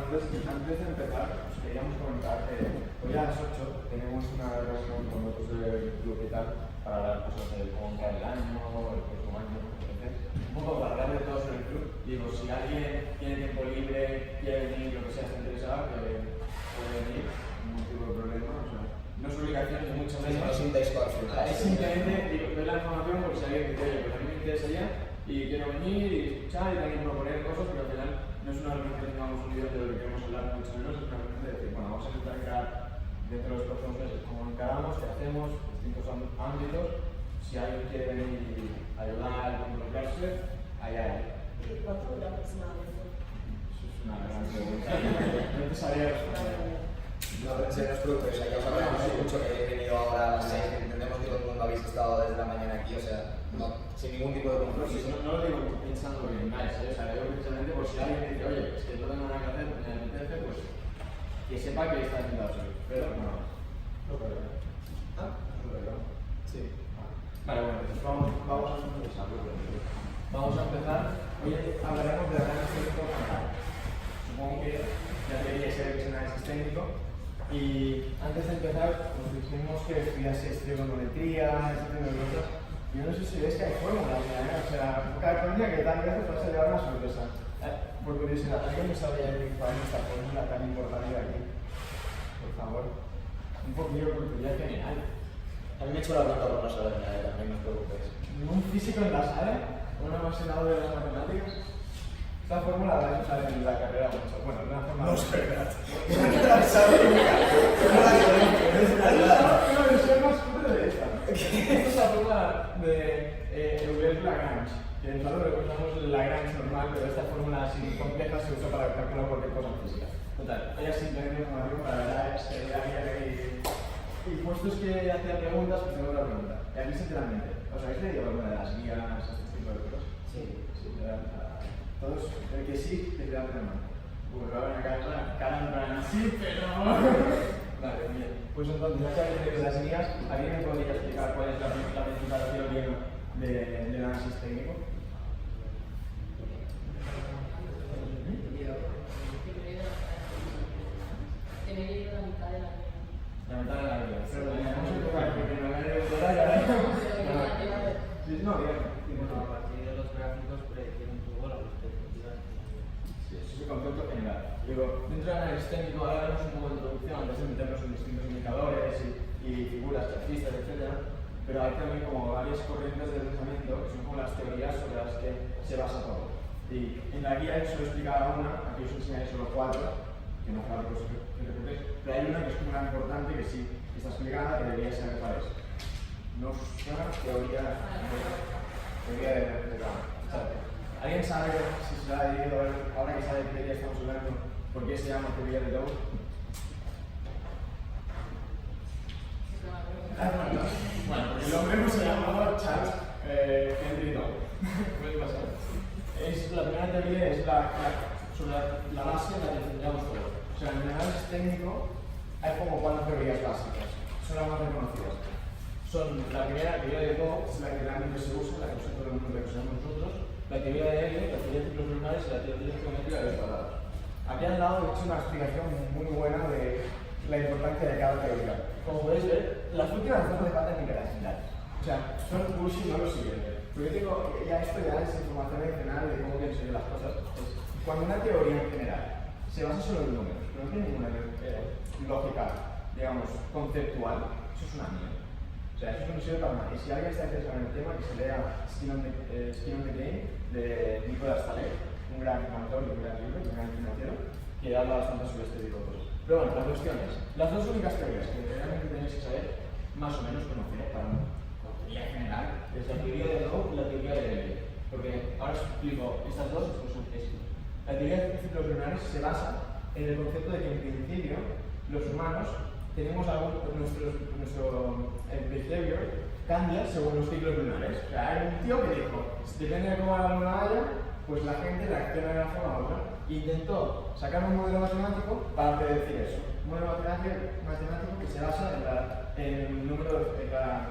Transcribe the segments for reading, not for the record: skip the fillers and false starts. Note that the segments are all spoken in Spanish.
entonces, antes de empezar, os queríamos comentar que hoy a las 8 tenemos una reunión con nosotros del club y tal para hablar cosas de cómo va el año, el próximo año, etc. Un poco para hablar de todo sobre el club. Digo, si alguien tiene tiempo libre, quiere venir, lo que sea, está interesado, que puede venir, ningún tipo de problema. O sea, no es obligación ni mucho menos. No sintáis coaccionados. Es simplemente, digo, doy la información por si alguien dice, oye, pues a mí me interesaría y quiero venir y escuchar y también proponer cosas, pero al final no es una reunión que tengamos un video de lo que queremos hablar, mucho menos, es una reunión de decir, bueno, vamos a intentar dentro de los próximos meses cómo encaramos, qué hacemos, distintos ámbitos. Si alguien quiere venir y ayudar, involucrarse, allá hay. ¿Cuánto dura aproximadamente? Eso es una gran pregunta. No te sabría responder. No os preocupéis, ya os agradecemos mucho que hayáis venido ahora a las 6, entendemos que todo el mundo habéis estado desde la mañana aquí, o sea, no, sin ningún tipo de compromiso. No lo digo pensando en nada, o sea, lo digo precisamente por si alguien dice, oye, es que no tengo nada que hacer, me apetece, pues que sepa que está invitado hoy. Pero no, no creo. ¿Ah? No creo. Sí. Vale, bueno, entonces vamos a empezar. Hoy hablaremos de análisis técnico frontal. Supongo que ya debería ser que es un análisis técnico. Y antes de empezar, nos dijimos que estudiaseis trigonometría, ese tipo de cosas. Yo no sé si veis que hay fórmulas, o sea, cada cosa que tal vez os vas a llevar una sorpresa. Por curiosidad, ¿alguien me sabría decir cuál es esta fórmula tan importante de aquí? Por favor. Un poquillo de cultura general. A mí me he hecho la pregunta por no saber nada, también no os preocupéis. ¿Un físico en la sala? ¿Un apasionado de las matemáticas? Esta fórmula la vais a usar en la carrera mucho. Bueno, es una fórmula. No es verdad. No la sabes nunca. No, yo soy más cutre de esta. Esta es la fórmula de Euler-Lagrange. Que en claro recordamos el Lagrange normal, pero esta fórmula así compleja se usa para calcular cualquier cosa en física. Total, ella simplemente información para ver si alguien y puestos que hacía preguntas, pues tengo otra pregunta. Y aquí sinceramente, ¿os habéis leído alguna de las guías, este tipo de cosas? Sí. Todos, el que sí, que te da una mano. Pues va a haber una cara en plan, sí, pero... Vale, bien. Pues entonces, ya que habéis leído las guías, ¿alguien me podría explicar cuál es la principal teoría del análisis técnico? Que me he leído la mitad de la guía. La mitad de la guía. Pero vamos a tocar porque no me he leído toda ya. No, bien. A partir de los gráficos predecir un poco la perspectiva. Sí, eso es el concepto general. Digo, dentro del análisis técnico, ahora haremos un poco de introducción antes de meternos en distintos indicadores y figuras, chartistas, etc. Pero hay también como varias corrientes de pensamiento que son como las teorías sobre las que se basa todo. Y en la guía yo solo explicaba una, aquí os enseñaré solo 4, que no habrá que recuperéis, pero hay una que es como la importante que sí está explicada, que debería saber cuál es. No suena teoría de ¿Alguien sabe si se ha leído, ahora que sabe de qué teoría estamos hablando, por qué se llama teoría de Dow? Bueno, porque el hombre no se llamaba Charles Henry Dow. Puede pasar. La primera teoría es sobre la base en la que tendríamos todo. O sea, en el análisis técnico hay como 4 teorías básicas. Son las más reconocidas. Son la primera teoría de Dow, es la que realmente se usa, la que usa todo el mundo, la que usamos nosotros, la teoría de Elliot, la teoría de ciclos lunares y la teoría de geometría de los cuadrados. Aquí al lado he hecho una explicación muy buena de la importancia de cada teoría. Como podéis ver, las últimas no hace falta ni que las miráis. O sea, son bullshit, no lo siguiente. Pero yo tengo, ya esto ya es información adicional de cómo pienso yo las cosas. Cuando una teoría en general se basa solo en números, pero no tiene ninguna lógica, digamos, conceptual, eso es una mierda. O sea, eso no sirve para nada. Y si alguien está interesado en el tema, que se lea Skin on the Game de Nicolas Taleb, un gran autor y un gran libro, un gran financiero, que habla bastante sobre este tipo de cosas. Pero bueno, la cuestión es, las dos únicas teorías que realmente tenéis que saber, más o menos conocer para una teoría general, es la teoría de Dow y la teoría de Elliot. Porque ahora os explico, estas dos son esto. La teoría de ciclos lunares se basa en el concepto de que en principio los humanos tenemos nuestro behavior cambia según los ciclos lunares. O sea, hay un tío que dijo, depende de cómo la luna vaya, pues la gente reacciona de una forma u otra. Intentó sacar un modelo matemático para predecir eso. Un modelo matemático que se basa en el número de la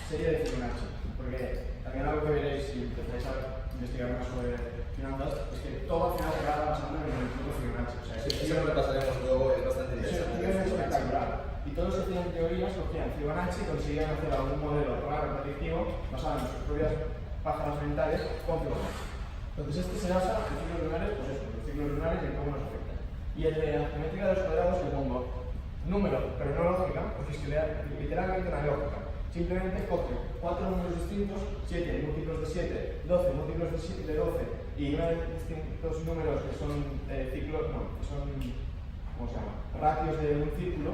serie de Fibonacci. Porque también algo que veréis si empezáis a investigar más sobre finanzas es que todo al final se acaba basando en el punto Fibonacci. O sea, Eso lo repasaremos luego, es bastante es interesante. espectacular. Y todos los que hacían teorías cogían Fibonacci y conseguían hacer algún modelo raro predictivo basado en sus propias pájaras mentales con Fibonacci. Entonces este se basa en ciclos lunares, pues eso, en los ciclos lunares y en cómo nos afectan. Y el de la geometría de los cuadrados le pongo número, pero no lógica, porque es que literalmente una lógica. Simplemente coge 4 números distintos, 7 múltiplos de 7, 12 múltiplos de 12 y 9 distintos números que son ciclos, no, que son, ¿cómo se llama? Ratios de un círculo,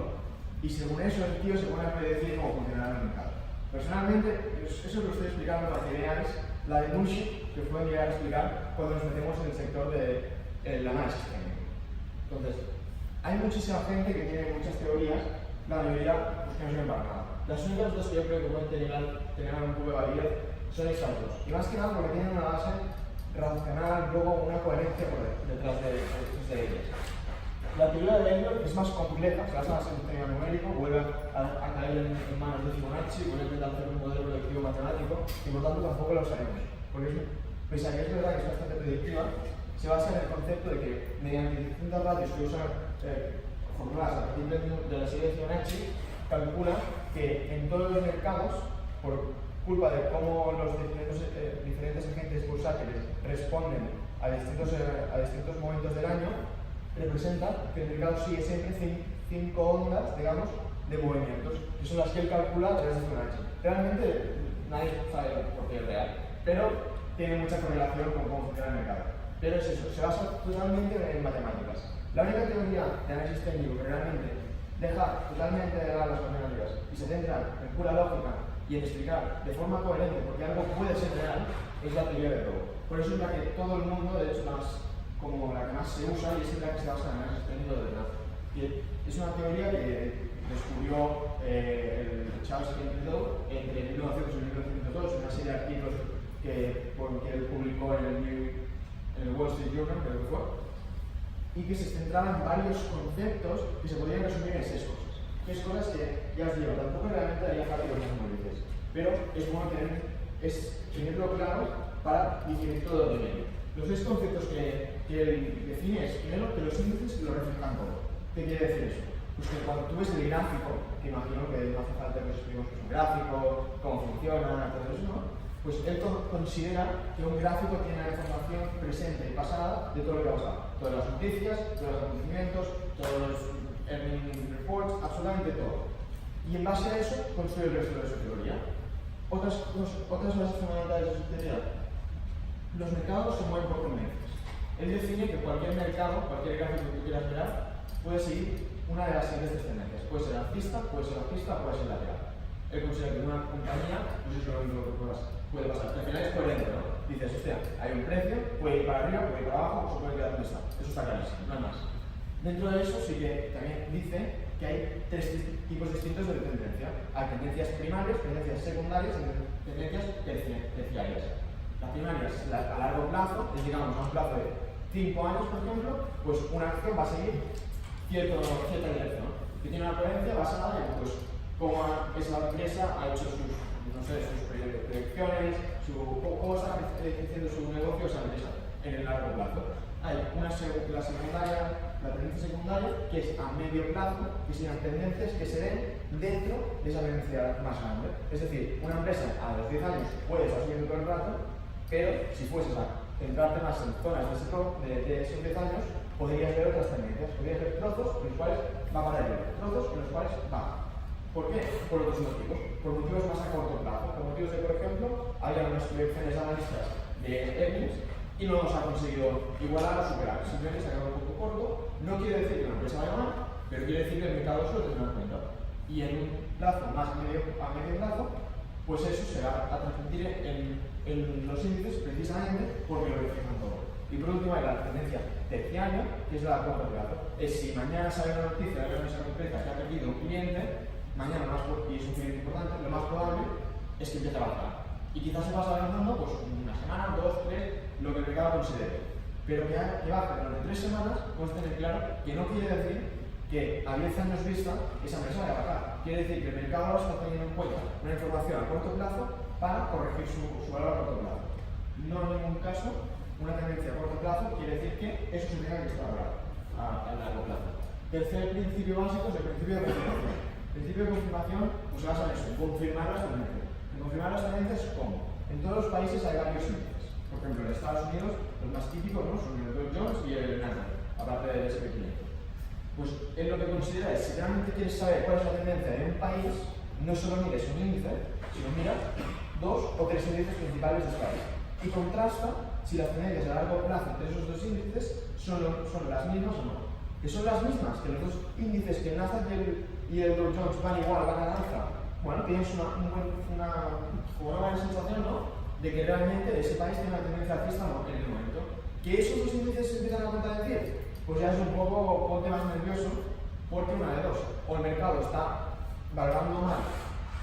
y según eso el tío se pone a predecir cómo funcionará el mercado. Personalmente, eso que os estoy explicando para que veáis la de bullshit que pueden llegar a explicar cuando nos metemos en el sector del análisis técnico. Entonces, hay muchísima gente que tiene muchas teorías, la mayoría pues, que no sirven para nada. Las únicas dos que yo creo que pueden tener un poco de validez son esas dos. Y más que nada porque tienen una base racional, luego una coherencia por detrás de ellas. La teoría de Elliot es más compleja, se basa más en un tema numérico, vuelve a caer en manos de Fibonacci, vuelve a intentar hacer un modelo predictivo matemático y por tanto tampoco lo sabemos. Porque pese a que es verdad que es bastante predictiva, se basa en el concepto de que mediante distintas ratios que usan formuladas a partir de la serie de Fibonacci, calcula que en todos los mercados, por culpa de cómo los diferentes agentes bursátiles responden a distintos momentos del año, representa que el mercado sigue siempre 5 ondas, digamos, de movimientos, que son las que él calcula a través de Fibonacci. Realmente nadie sabe por qué es real, pero tiene mucha correlación con cómo funciona el mercado. Pero es eso, se basa totalmente en matemáticas. La única teoría de análisis técnico que realmente deja totalmente de lado las matemáticas y se centra en pura lógica y en explicar de forma coherente porque algo puede ser real es la teoría del robo. Por eso es la que todo el mundo, de hecho, como la que más se usa y es la que se basa en el análisis técnico de verdad. Y es una teoría que descubrió el Charles Kenton entre 1900 y 1902, una serie de artículos que él publicó en el Wall Street Journal, creo que fue, y que se centraba en varios conceptos que se podían resumir en 6 cosas. 6 cosas que, ya os digo, tampoco realmente daría fácil los números, pero es bueno tenerlo claro para digerir todo lo que viene. Los 6 conceptos que él define es, primero, que los índices lo reflejan todo. ¿Qué quiere decir eso? Pues que cuando tú ves el gráfico, que imagino que no hace falta que os expliquemos qué es un gráfico, cómo funciona, todo eso, ¿no? Pues él considera que un gráfico tiene la información presente y pasada de todo lo que ha pasado. Todas las noticias, todos los acontecimientos, todos los earning reports, absolutamente todo. Y en base a eso construye el resto de su teoría. Otras bases fundamentales de su teoría. Los mercados se mueven por tendencias. Él define que cualquier mercado, cualquier gráfico que tú quieras mirar, puede seguir una de las siguientes tendencias. Puede ser alcista, puede ser bajista, puede ser lateral. Él considera que una compañía, no sé si lo mismo que puede pasar. Al final es coherente, ¿no? Dices, hostia, hay un precio, puede ir para arriba, puede ir para abajo, o se puede quedar donde está. Eso está clarísimo, nada más. Dentro de eso sí que también dice que hay 3 tipos distintos de tendencia. Hay tendencias primarias, tendencias secundarias y tendencias terciarias. La primaria es a largo plazo, es digamos a un plazo de 5 años, por ejemplo, pues una acción va a seguir cierta dirección, que tiene una coherencia basada en pues, cómo esa empresa ha hecho sus proyecciones, cómo está creciendo su negocio esa empresa en el largo plazo. Hay la tendencia secundaria, que es a medio plazo, que son tendencias que se ven dentro de esa tendencia más grande. Es decir, una empresa a los 10 años puede estar subiendo todo el rato, pero si fueses a centrarte más en zonas de esos 10 años, podrías ver otras tendencias. Podrías ver trozos en los cuales va para arriba, trozos en los cuales baja. ¿Por qué? Por otros motivos. Por motivos más a corto plazo. Por motivos de, por ejemplo, había unas proyecciones analistas de earnings y no nos ha conseguido igualar o superar. Simplemente se ha quedado un poco corto. No quiere decir que la empresa vaya mal, pero quiere decir que el mercado se lo tendrá en cuenta. Y en un plazo más a medio plazo, pues eso se va a transmitir en los índices precisamente porque lo reflejan todo. Y por último hay la tendencia terciaria, que es la a corto plazo. Es si mañana sale una noticia de una empresa que ha perdido un cliente, mañana y es un cliente importante, lo más probable es que empiece a bajar. Y quizás se pasa avanzando pues, una semana, 2, 3, lo que el mercado considere. Pero que baje durante 3 semanas, vamos a tener claro que no quiere decir que a 10 años vista esa empresa vaya a bajar. Quiere decir que el mercado ahora está teniendo en cuenta una información a corto plazo para corregir su valor a corto plazo. No en ningún caso una tendencia a corto plazo quiere decir que eso se tenga que extrapolar a largo plazo. Tercer principio básico es el principio de confirmación. El principio de confirmación pues, se basa en eso, en confirmar las tendencias. En confirmar las tendencias, ¿cómo? En todos los países hay varios índices. Por ejemplo, en Estados Unidos, los más típicos, ¿no?, son el Dow Jones y el Nasdaq, aparte del S&P 500. Pues él lo que considera es, si realmente quieres saber cuál es la tendencia en un país, no solo mires un índice, sino miras 2 o 3 índices principales de ese país. Y contrasta si las tendencias a largo plazo entre esos 2 índices son las mismas o no. Que son las mismas, que los 2 índices, que el Nasdaq y el Dow Jones van igual, van a la alza. Bueno, tienes una buena sensación, ¿no?, de que realmente ese país tiene una tendencia alcista en el momento. Que esos 2 índices se empiezan a contradecir, pues ya es un poco, ponte más nervioso, porque una de dos, o el mercado está valorando mal,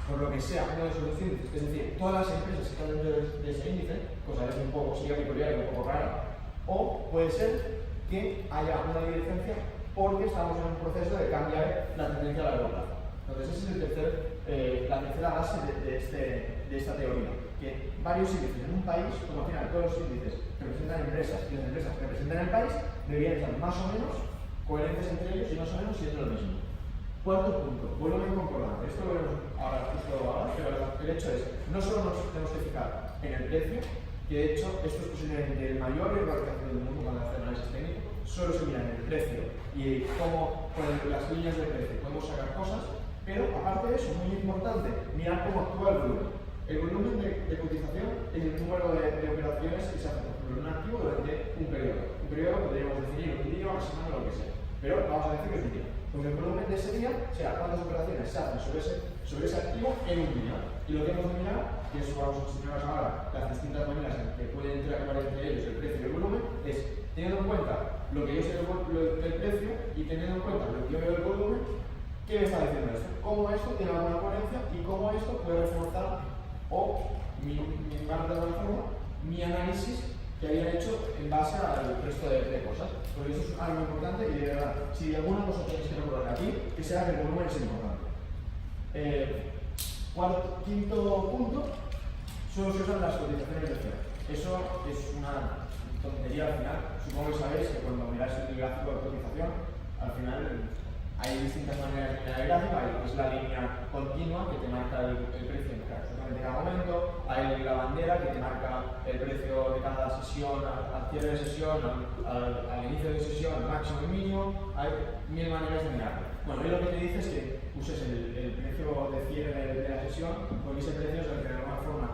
por lo que sea, uno de esos 2 índices, es decir, todas las empresas que están dentro de ese índice, cosa que es un poco peculiar y un poco rara, o puede ser que haya una divergencia porque estamos en un proceso de cambiar la tendencia a largo plazo. Entonces, esa es la tercera base de esta teoría, que varios índices en un país, como al final todos los índices representan empresas y las empresas que representan el país, deberían estar más o menos coherentes entre ellos y más o menos siendo lo mismo. Cuarto punto, volumen concordante. Esto lo vemos justo ahora, pero el hecho es, no solo nos tenemos que fijar en el precio, que de hecho esto es posiblemente el mayor error que hace el mundo cuando hace análisis técnico, solo se mira en el precio y cómo con las líneas de precio podemos sacar cosas, pero aparte de eso, muy importante, mirar cómo actúa el volumen. El volumen de cotización es el número de operaciones que se hacen por un activo durante un periodo. Un periodo podríamos definir un día, una semana, lo que sea, pero vamos a decir que es un día. Pues el volumen de ese día será cuántas operaciones se hacen sobre ese activo en un día. Y lo que hemos de mirar, y eso vamos a enseñaros ahora, las distintas maneras en que pueden interactuar entre ellos el precio y el volumen, es teniendo en cuenta lo que yo sé del precio y teniendo en cuenta lo que yo veo del volumen, ¿qué me está diciendo esto? ¿Cómo esto tiene alguna coherencia y cómo esto puede reforzar o minimizar de alguna forma mi análisis que había hecho en base al resto de cosas? Porque eso es algo importante y de verdad, si alguna cosa tenéis que recordar aquí, que sea que el volumen es importante. Quinto punto, solo se usan las cotizaciones de cierre. Eso es una tontería al final. Supongo que sabéis que cuando miráis el gráfico de cotización, al final hay distintas maneras de mirar el gráfico. Hay la línea continua que te marca el precio en cada momento, hay la bandera que te marca el precio de cada sesión, al cierre de sesión, al inicio de sesión, al máximo y mínimo. Hay 1000 maneras de mirarlo. Bueno, y lo que te dice es que uses el precio de cierre de la sesión, porque ese precio es el que de alguna forma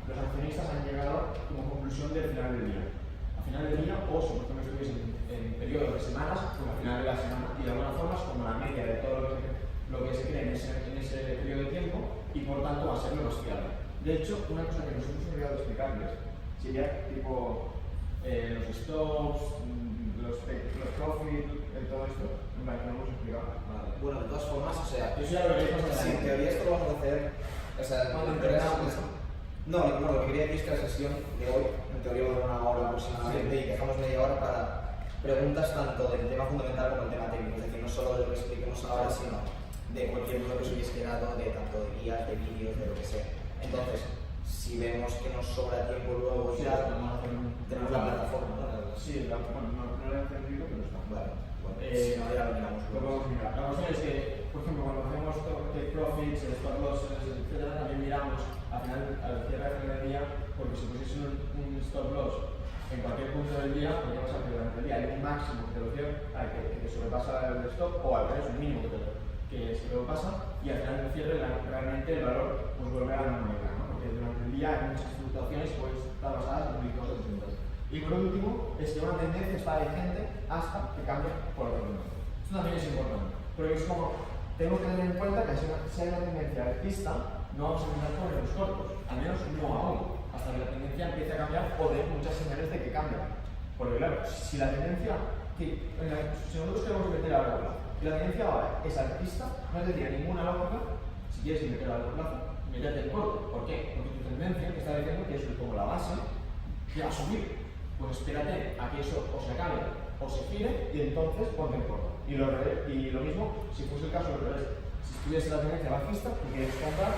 los accionistas han llegado como conclusión del final del día. Al final del día, o si por ejemplo estuviesen en periodos de semanas, pues al final de la semana, y de alguna forma es como la media de todo lo que se cree en ese periodo de tiempo, y por tanto va a ser lo más fiable. De hecho, una cosa que nos hemos olvidado de explicarles sería tipo los stops, los profit, todo esto, no lo hemos explicado. Vale. Bueno, de todas formas, o sea, eso ya lo veréis más adelante. si en teoría esto lo vamos a hacer, o sea, no, lo que quería decir es que la sesión de hoy, en teoría va a durar 1 hora aproximadamente, y dejamos media hora para preguntas tanto del tema fundamental como del tema técnico, es decir, no solo de lo que expliquemos ahora, sino de cualquier duda que os hubiese quedado, de tanto de guías, de vídeos, de lo que sea. Entonces, si vemos que nos sobra tiempo luego, ya tenemos la plataforma, ¿no? Sí, bueno, no lo he entendido, pero está. Vale, bueno, si no, ya lo miramos luego. La cuestión es que, por ejemplo, cuando hacemos take profits, stop losses, etc., también miramos al final, al cierre del día, porque si pusiese un stop loss en cualquier punto del día, podría pasar que durante el día hay un máximo que te lo cierra, que sobrepasa el stop, o al menos un mínimo que se lo pasa, y al final del cierre realmente el valor pues vuelve a la normalidad, ¿no? Porque durante el día hay muchas fluctuaciones pues están basadas en cosas distintas. Y por último, es que una tendencia está vigente hasta que cambie por otro lado. Esto también es importante, porque es como tenemos que tener en cuenta que si hay una tendencia alcista, no vamos a empezar con los cortos, al menos no aún, hasta que la tendencia empiece a cambiar o dé muchas señales de que cambia. Porque claro, si la tendencia, si nosotros queremos meter a largo plazo, y la tendencia ahora es alcista, no tendría ninguna lógica, si quieres meter a largo plazo, meterte en corto. ¿Por qué? Porque tu tendencia te está diciendo que eso es como la base que va a subir. Pues espérate a que eso o se acabe o se gire y entonces ponte en corto. Y lo mismo si fuese el caso al revés. Si estuviese la tendencia bajista y quieres comprar,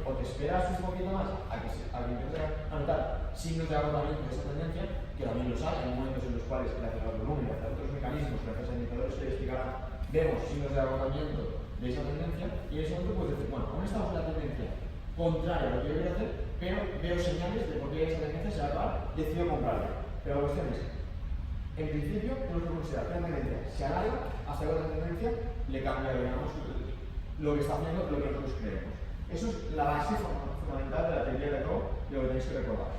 o te esperas un poquito más a que empieces a notar signos de agotamiento de esa tendencia, que también los hay, hay momentos en los cuales, gracias al volumen, gracias a otros mecanismos, gracias a indicadores que explicarán, vemos signos de agotamiento de esa tendencia y en ese momento puedes decir, bueno, aún estamos en la tendencia contraria a lo que yo quiero hacer, pero veo señales de por qué esa tendencia se va a acabar, decido comprarla. Pero la cuestión es, en principio, tenemos que considerar que la tendencia se alarga hasta que otra tendencia le cambia, digamos, lo que está haciendo, lo que nosotros creemos. Eso es la base fundamental de la teoría de Rowe y lo que tenéis que recordar.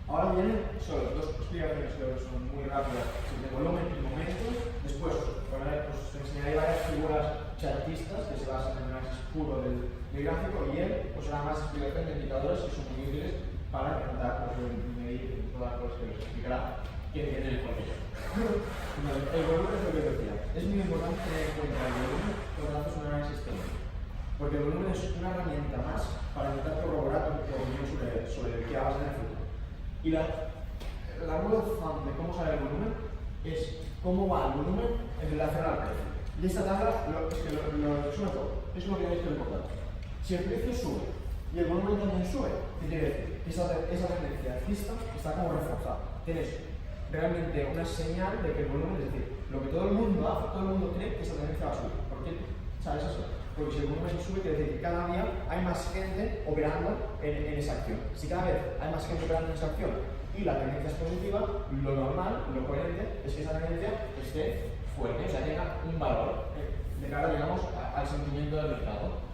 Ahora vienen solo dos explicaciones que son muy rápidas de volumen y momento. Después os enseñaré varias figuras chartistas que se basan en el análisis puro del gráfico y él os hará más explicación de indicadores que son muy útiles para intentar medir todas las cosas que os explicará que entienden el porqué. El volumen es lo que os decía. Es muy importante tener en cuenta el volumen cuando haces un análisis técnico. Porque el volumen es una herramienta más para intentar corroborar tu opinión sobre el que hagas en el futuro. Y la rule of thumb de cómo sale el volumen es cómo va el volumen en relación al precio. Y esta tabla es que lo resume todo. Es lo que tenéis que recordar. Si el precio sube y el volumen también sube, ¿qué quiere decir? Que esa tendencia alcista está como reforzada. Tienes realmente una señal de que el volumen, es decir, lo que todo el mundo hace, todo el mundo cree que esa tendencia va a subir. ¿Por qué? ¿Sabes eso? Porque si el volumen sube, quiere decir que cada día hay más gente operando en esa acción. Si cada vez hay más gente operando en esa acción y la tendencia es positiva, lo normal, lo coherente, es que esa tendencia esté fuerte, o sea, tenga un valor de cara, digamos, al sentimiento del mercado.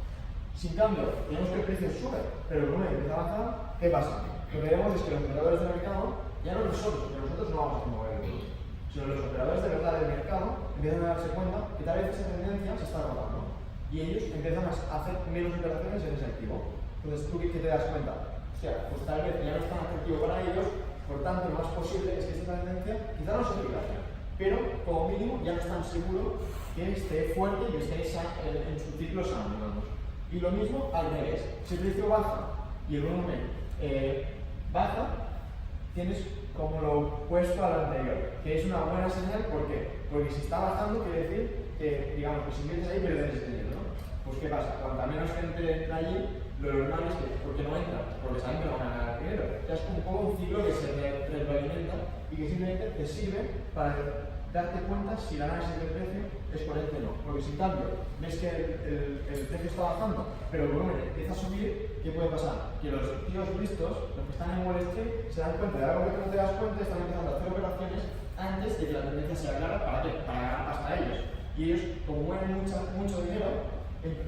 Si en cambio tenemos que el precio sube, pero el volumen empieza a bajar, ¿qué pasa? Lo que vemos es que los operadores del mercado, ya no nosotros, porque nosotros no vamos a mover el volumen, sino los operadores de verdad del mercado empiezan a darse cuenta que tal vez esa tendencia se está agotando. Y ellos empiezan a hacer menos operaciones en ese activo. Entonces, ¿tú qué te das cuenta? Hostia, pues tal vez ya no es tan atractivo para ellos, por tanto, lo más posible es que esta tendencia quizá no se equilibre, pero como mínimo ya no es tan seguro que esté fuerte y que esté en su ciclo sano, digamos. Y lo mismo al revés. Si el precio baja y el volumen baja, tienes como lo opuesto a lo anterior, que es una buena señal. ¿Por qué? Porque si está bajando, quiere decir que, digamos, que si inviertes ahí, pierdes ese dinero, ¿no? Pues ¿qué pasa? Cuanta menos gente entra allí, lo normal es que, ¿por qué no entra? Porque saben que no van a ganar dinero. O sea, es un poco un ciclo que se retroalimenta y que simplemente te sirve para darte cuenta si el análisis del precio es coherente o no. Porque si en cambio ves que el precio está bajando, pero el volumen empieza a subir, ¿qué puede pasar? Que los tíos listos, los que están en Wall Street, se dan cuenta de algo que no te das cuenta, están empezando a hacer operaciones antes de que la tendencia sea clara para ganar hasta ellos. Y ellos, como mueven mucho dinero,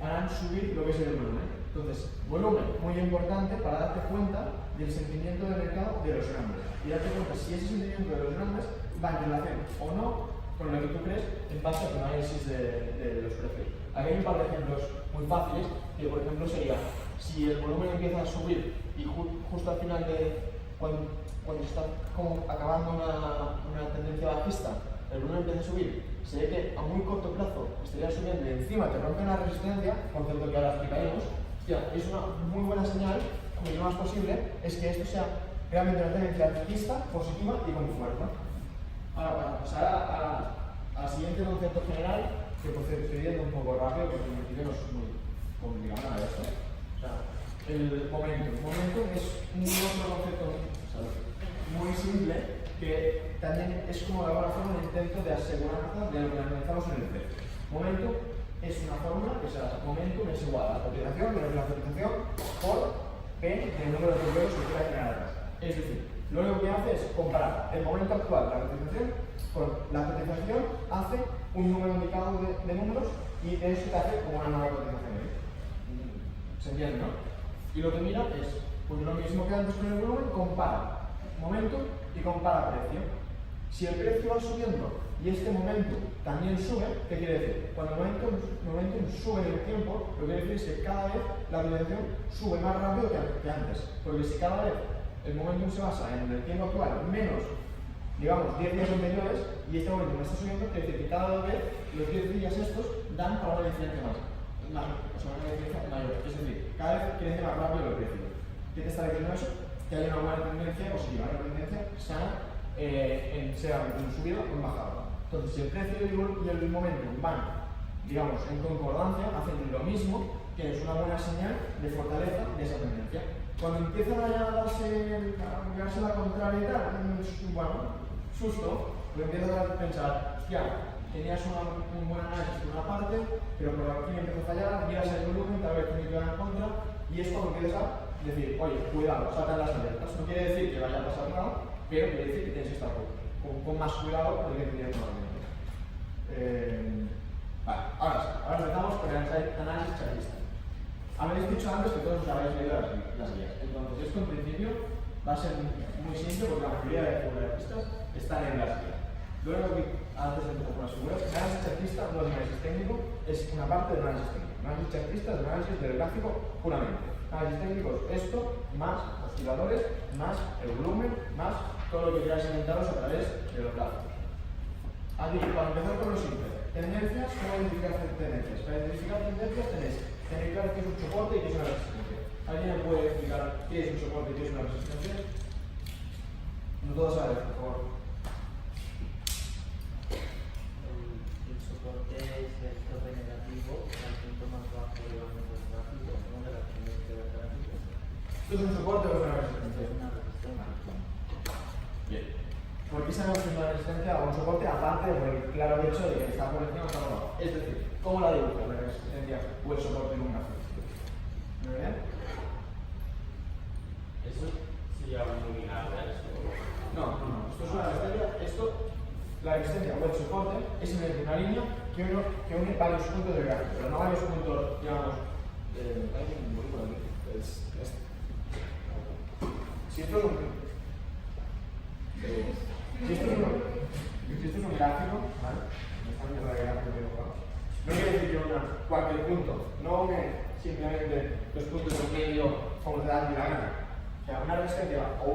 harán subir lo que es el volumen. Entonces, volumen, muy importante para darte cuenta del sentimiento del mercado de los grandes. Y darte cuenta si ese sentimiento de los grandes va en relación o no con lo que tú crees en base a tu análisis de los precios. Aquí hay un par de ejemplos muy fáciles, que por ejemplo sería, si el volumen empieza a subir y justo al final de cuando está como acabando una tendencia bajista, el volumen empieza a subir, se ve que a muy corto plazo estaría subiendo y encima te rompe una resistencia, concepto que ahora explicaremos. Es una muy buena señal, como lo más posible, es que esto sea realmente una tendencia alcista, positiva y con fuerza. Ahora, para pasar al siguiente concepto general, que por cierto estoy viendo un poco rápido, porque el principio no es muy complicado nada de esto. O sea, el momento. El momento es un otro concepto muy simple, que también es como de alguna forma un intento de aseguranza de lo que analizamos en el precio. Momento es una fórmula que se llama momentum es igual a la cotización menos la cotización por P del número de periodos que quiera generar. Es decir, lo único que hace es comparar el momento actual de la cotización con la cotización, hace un número indicado de números y de eso te hace como una nueva cotización. ¿Se entiende, no? Y lo que mira es, pues lo mismo que antes con el volumen, compara momento y compara precio. Si el precio va subiendo y este momento también sube, ¿qué quiere decir? Cuando el momentum sube en el tiempo, lo que quiere decir es que cada vez la cotización sube más rápido que antes. Porque si cada vez el momentum se basa en el tiempo actual menos, digamos, 10 días anteriores, y este momentum está subiendo, quiere decir que cada vez los 10 días estos dan para una diferencia más. O sea, una diferencia mayor. Es decir, cada vez crece más rápido el precio. ¿Qué te está diciendo eso? Que hay una buena tendencia positiva, una tendencia sana, sea en subida o en bajada. Entonces, si el precio y el momentum van, digamos, en concordancia, hacen lo mismo, que es una buena señal de fortaleza de esa tendencia. Cuando empiezan a darse la contrariedad, bueno, susto, lo empiezas a pensar, hostia, tenías un buen análisis de una parte, pero por aquí empieza a fallar, miras el volumen, tal vez te queda en contra, y es cuando empiezas a decir, oye, cuidado, saltan las alertas. No quiere decir que vaya a pasar nada, pero quiere decir que tienes que estar con más cuidado con lo que tenías normalmente. Vale, ahora sí, ahora empezamos con el análisis checklist. Habéis dicho antes que todos os habéis leído las guías, entonces esto en principio va a ser muy simple porque la mayoría de fotografistas están en las guías. Luego, antes de empezar con las figuras, el análisis checklist no es análisis técnico, es una parte del análisis técnico. El análisis checklist es el análisis del gráfico puramente. El análisis técnico es esto, más osciladores, más el volumen, más todo lo que queráis inventaros a través de los gráficos. Aquí, para empezar con lo simple, tendencias, ¿cómo identificar tendencias? Para identificar tendencias tenéis tener claro qué es un soporte y qué es una resistencia. ¿Alguien me puede explicar qué es un soporte y qué es una resistencia? No todos saben, por favor. El soporte es el tope negativo, el punto más bajo del gráfico, no de la tendencia del gráfico. ¿Esto es un soporte o es una resistencia? Es una resistencia. Bien. ¿Por qué sabemos que es una resistencia o un soporte aparte por el claro hecho de que está por encima o está por abajo? Es decir, ¿cómo la dibujo la resistencia o el soporte en un gráfico? ¿Me ven? Eso se llama nominal, eso. No. Esto es una resistencia. La resistencia o el soporte es simplemente una línea que une varios puntos del gráfico, pero no varios puntos, digamos. Hay un volumen aquí. Si esto es un. Si esto es un gráfico, ¿vale? No quiere decir que una cualquier punto, no une simplemente los puntos en medio como te da la gana. O sea, una resistencia o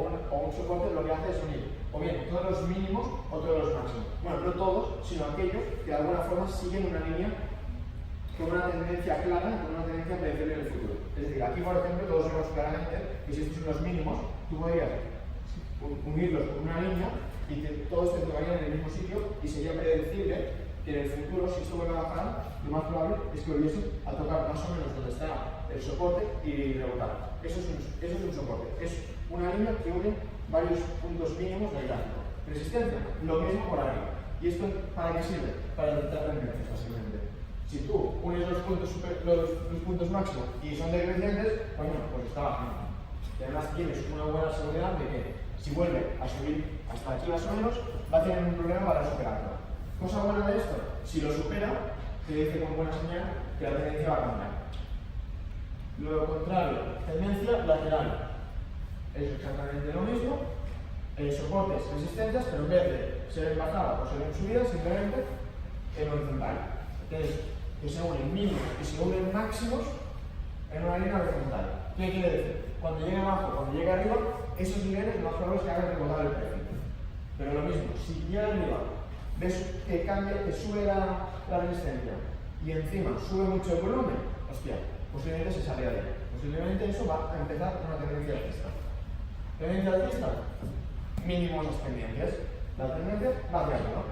un soporte lo que hace es unir o bien todos los mínimos o todos los máximos. Bueno, no todos, sino aquellos que de alguna forma siguen una línea con una tendencia clara, con una tendencia predecible en el futuro. Es decir, aquí por ejemplo todos vemos claramente que si estos son los mínimos, tú podrías unirlos con una línea y que todos te tocarían en el mismo sitio y sería predecible que en el futuro, si esto vuelve a bajar, lo más probable es que volviese a tocar más o menos donde está el soporte y rebotar. Eso es un soporte. Es una línea que une varios puntos mínimos del gráfico. Resistencia, lo mismo por arriba. ¿Y esto para qué sirve? Para detectar tendencias, básicamente. Si tú unes los puntos máximos y son decrecientes, bueno, pues está bajando. Y además tienes una buena seguridad de que si vuelve a subir hasta aquí más o menos, va a tener un problema para superarlo. Cosa buena de esto, si lo supera, te dice con buena señal que la tendencia va a cambiar. Lo contrario, tendencia lateral. Es exactamente lo mismo, soportes, resistencias, pero en vez de ser en bajada o ser en subida, simplemente en horizontal. Entonces, que se unen mínimos y se unen máximos en una línea horizontal. ¿Qué quiere decir? Cuando llegue abajo, cuando llegue arriba, esos niveles lo más probable es que hagan rebotar el precio. Pero lo mismo, si llega arriba, ves que cambia, que sube la resistencia y encima sube mucho el volumen, hostia, posiblemente se sale de ahí. Posiblemente eso va a empezar una tendencia alcista. Tendencia alcista, mínimos ascendientes. La tendencia va hacia arriba.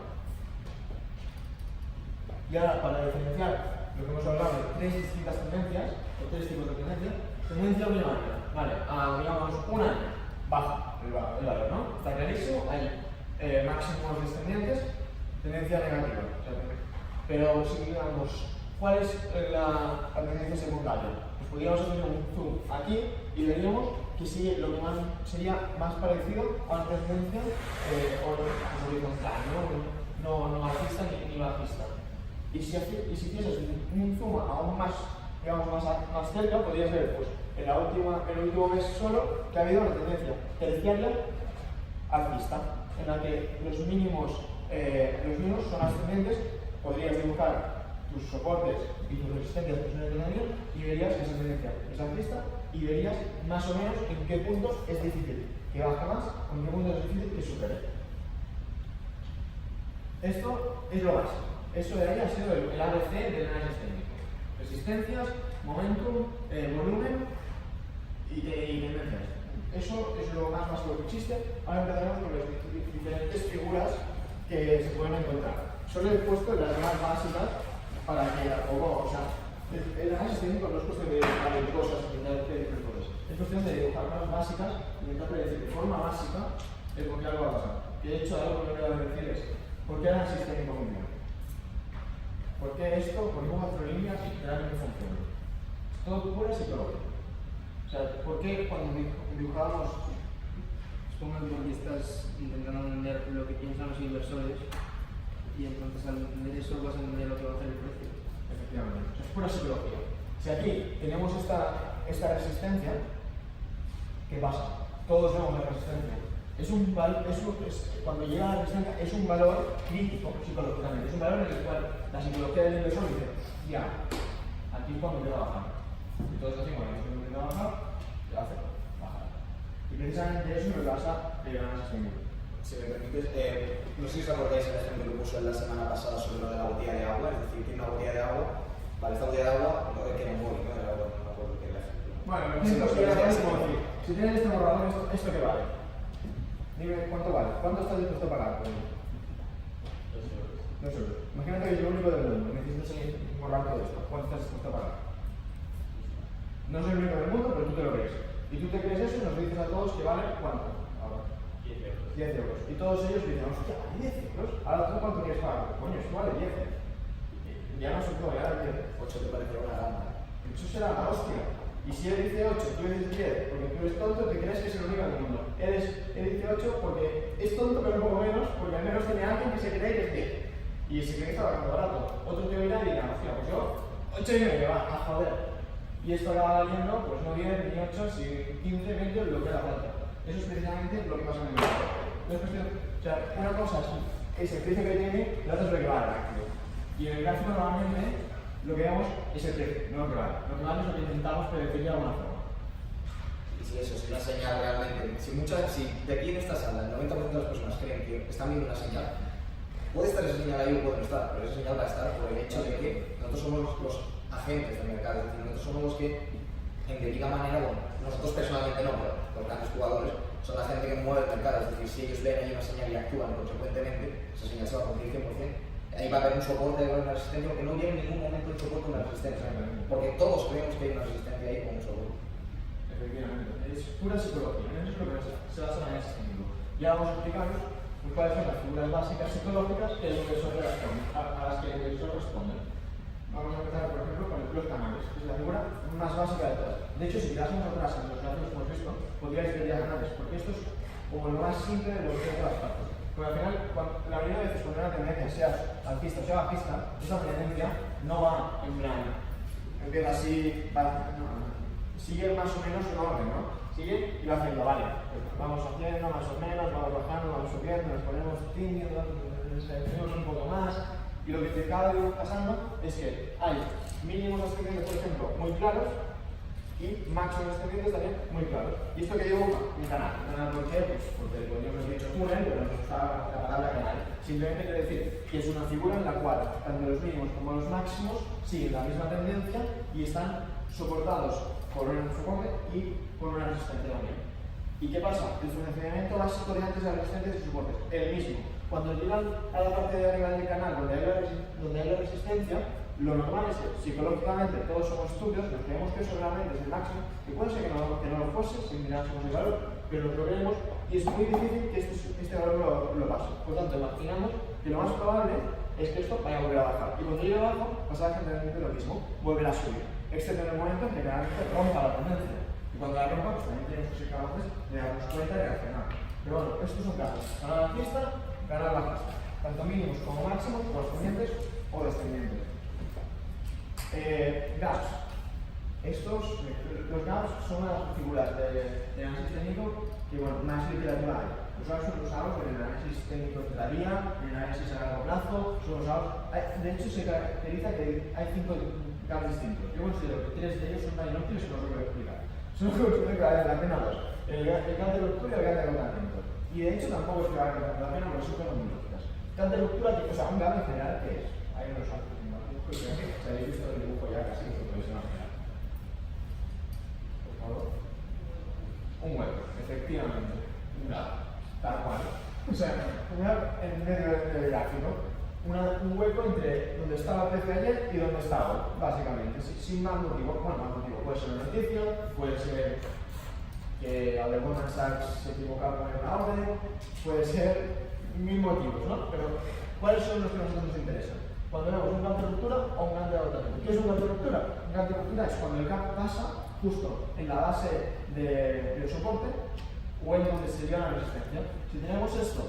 Y ahora, para diferenciar lo que hemos hablado de tres distintas tendencias, o tres tipos de tendencia, tendencia primaria, vale, digamos, un año, baja el valor, ¿no? Está clarísimo, hay máximos descendientes, tendencia negativa. O sea, pero si digamos, ¿cuál es la tendencia secundaria? Pues podríamos hacer un zoom aquí y veríamos que sigue lo que sería más parecido a una tendencia horizontal, no alcista ni bajista. Y si hicieses un zoom aún más, digamos, más cerca, podrías ver pues, en el último mes solo que ha habido una tendencia terciaria alcista, en la que los mínimos son ascendentes. Podrías dibujar tus soportes y tus resistencias que son escenarios y verías que esa tendencia es alcista y verías más o menos en qué puntos es difícil que baje más o en qué puntos es difícil que supere. Esto es lo básico. Eso de ahí ha sido el ABC del análisis técnico. Resistencias, momentum, volumen y tendencias. Eso es lo más básico que existe. Ahora empezaremos con las diferentes figuras que se pueden encontrar. Solo he puesto las más básicas para que, o sea, el análisis técnico no es cuestión de cosas, de diferentes cosas. Es cuestión de dibujar cosas básicas y intentar predecir de forma básica el por qué algo va a pasar. Que de hecho algo que me voy a decir es ¿por qué el análisis técnico funciona? ¿Por qué esto? ¿Por qué cuatro líneas y realmente funciona? Es todo pura psicología. O sea, ¿por qué cuando dibujábamos Supongo que estás intentando entender lo que piensan los inversores y entonces al entender eso vas a entender lo que va a hacer el precio? efectivamente, o sea, es pura psicología. Si aquí tenemos esta resistencia, ¿qué pasa? Todos vemos la resistencia. Cuando llega a la resistencia es un valor crítico psicológicamente, es un valor en el cual la psicología del inversor dice, ya, aquí es cuando empieza a bajar. Y todos decimos, aquí es cuando empieza a bajar, ¿qué hace? Bajar. Y precisamente eso es lo que pasa en el análisis técnico. Si me permites, no sé si os acordáis el ejemplo que puso la semana pasada sobre lo de la botella de agua, es decir, tiene una botella de agua, vale, esta botella de agua, no es que era un boli, no era agua, no me acuerdo qué era el ejemplo. Bueno, el ejemplo sería como decir, si tienes este borrador, ¿esto qué vale? Dime cuánto vale, ¿cuánto estás dispuesto a pagar por ello? 2 euros. Imagínate que es lo único del mundo, necesitas borrar todo esto, ¿cuánto estás dispuesto a pagar? No soy el único del mundo, pero tú te lo crees. Y tú te crees eso y nos dices a todos que vale ¿cuánto? Ahora. 10 euros. Y todos ellos dicen, hostia, ¿vale 10 euros? Ahora tú cuánto quieres pagar? Coño, esto vale 10. Ya no se puede, ya vale 10. 8 te parecerá una gama. Eso será la hostia. Y si él dice 8, tú dices 10, porque tú eres tonto, te crees que es el único del mundo. Él dice 8 porque es tonto, pero un poco menos, porque al menos tiene alguien que se cree que es 10. Y se cree que está bastante barato. Otro te oirá y dirá, hostia, pues yo, 8 y medio, va, a joder. Y esto acaba valiendo, pues no 10 ni 8, sino 15, 20, lo que haga falta. Eso es precisamente lo que pasa en el mercado. No es cuestión, o sea, una cosa es el precio que tiene, la otra es lo que vale el activo. Y en el gráfico normalmente lo que vemos es el precio, no lo que vale. Lo que vale es lo que intentamos predecir de alguna forma. Y si eso es una señal realmente, si de aquí en esta sala el 90% de las personas creen que están viendo una señal, puede estar esa señal ahí o puede no estar, pero esa señal va a estar por el hecho de que nosotros somos los agentes del mercado, es decir, nosotros somos los que, en debida manera, bueno, nosotros personalmente no, pero los grandes jugadores son la gente que mueve el mercado, es decir, si ellos ven ahí una señal y actúan consecuentemente, esa señal se va a cumplir 100%. Ahí va a haber un soporte, va a haber una resistencia, aunque no hubiera en ningún momento un soporte o una resistencia, porque todos creemos que hay una resistencia ahí con un soporte. Efectivamente, es pura psicología, eso es lo que se basa en ese sentido. Ya vamos a explicaros cuáles son las figuras básicas psicológicas que el inversor responde, a las que el inversor responde. Vamos a empezar, por ejemplo, con los canales, que es la figura más básica de todas. De hecho, si mirásemos atrás en los gráficos que hemos visto, podríais ver diagonales, porque esto es como lo más simple de lo que hay de las partes. Porque al final, la mayoría de veces cuando una tendencia sea alcista o sea bajista, esa tendencia no va en plan, empieza así, sigue más o menos un orden, ¿no? Sigue y va haciendo, vale, pues vamos haciendo más o menos, vamos bajando, vamos subiendo, nos ponemos tímidos, nos subimos un poco más, y lo que te acaba pasando es que hay mínimos ascendentes, por ejemplo, muy claros, y máximos ascendentes también muy claros. ¿Y esto que digo? Un canal. ¿Un canal por qué? Pues porque podríamos haber dicho túnel, pero nos gusta la palabra canal. Simplemente quiere decir que es una figura en la cual tanto los mínimos como los máximos siguen la misma tendencia y están soportados por un soporte y por una resistencia también. ¿Y qué pasa? El funcionamiento básico de antes de las resistencias y soportes, el mismo. Cuando llegan a la parte de arriba del canal donde hay la resistencia, lo normal es que psicológicamente todos somos estúpidos, nos creemos que eso realmente es el máximo, que puede ser que no lo fuese, si mirásemos el valor, pero nos lo creemos y es muy difícil que este valor lo pase. Por tanto, imaginamos que lo más probable es que esto vaya a volver a bajar. Y cuando llegue abajo, pasará generalmente lo mismo, volverá a subir. Excepto en el momento en que realmente rompa la tendencia. Y cuando la rompa, pues también tenemos que ser capaces de darnos cuenta y reaccionar. Pero bueno, estos son casos. Canal alcista, canal bajista. Tanto mínimos como máximos, o ascendentes o descendientes. Gaps. Los gaps son las figuras de análisis técnico que, bueno, más literatura hay. Los gaps son usados en el análisis técnico intradía, en el análisis a largo plazo, son usados. De hecho, se caracteriza que hay 5 gaps distintos. Yo considero que 3 de ellos son tan inútiles que no os lo voy a explicar. Solo que os explico que vale la pena 2. El gap de ruptura y el gap de agotamiento. Y de hecho tampoco es que vale la pena porque son cosas muy lógicas. Gap de ruptura, o sea, un gap en general, ¿qué es? Hay unos altos. Si habéis visto el dibujo ya casi lo podéis imaginar. Por favor. Un hueco, efectivamente. Un gap. Tal cual. O sea, un gap en medio del gráfico. Un hueco entre donde estaba el precio ayer y donde está hoy, básicamente. Sin más motivo. Bueno, más motivo. Puede ser una noticia, puede ser que a Goldman Sachs se equivocaron en la orden, puede ser mil motivos, ¿no? Pero ¿cuáles son los que a nosotros nos interesan? Cuando vemos un gap de ruptura o un gap de agotamiento. ¿Qué es un gap de ruptura? Un gap de ruptura es cuando el gap pasa justo en la base del soporte o en donde se llega la resistencia. Si tenemos esto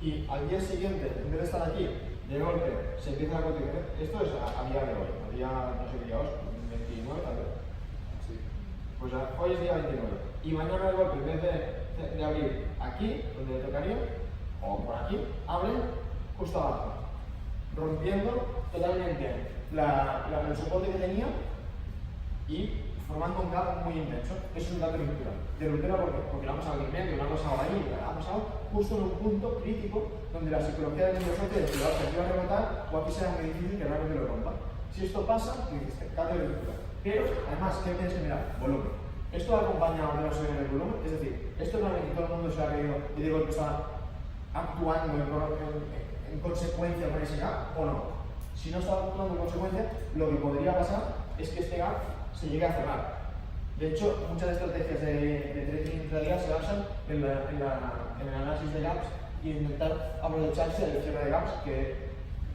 y al día siguiente, en vez de estar aquí, de golpe se empieza a continuar, esto es a día de hoy, a día, no sé qué día es, 29 tal vez. Sí. Pues hoy es día 29. Y mañana de golpe, en vez de abrir aquí, donde le tocaría, o por aquí, abre justo abajo, rompiendo totalmente el soporte que tenía y formando un gap muy inmenso. Eso es un gap de ruptura. De ruptura porque lo ha pasado aquí en medio, lo ha pasado ahí, lo ha pasado justo en un punto crítico donde la psicología del inversor te decía, aquí va a rebotar o aquí será muy difícil que realmente lo rompa. Si esto pasa, dices, gap de ruptura. Pero, además, ¿qué tienes que mirar? Volumen. Esto acompaña a una subida en el volumen, es decir, esto realmente todo el mundo se ha creído y digo que está actuando en consecuencia con ese gap o no. Si no está actuando en consecuencia, lo que podría pasar es que este gap se llegue a cerrar. De hecho, muchas estrategias de trading intradía se basan en el análisis de gaps y intentar aprovecharse del cierre de gaps, que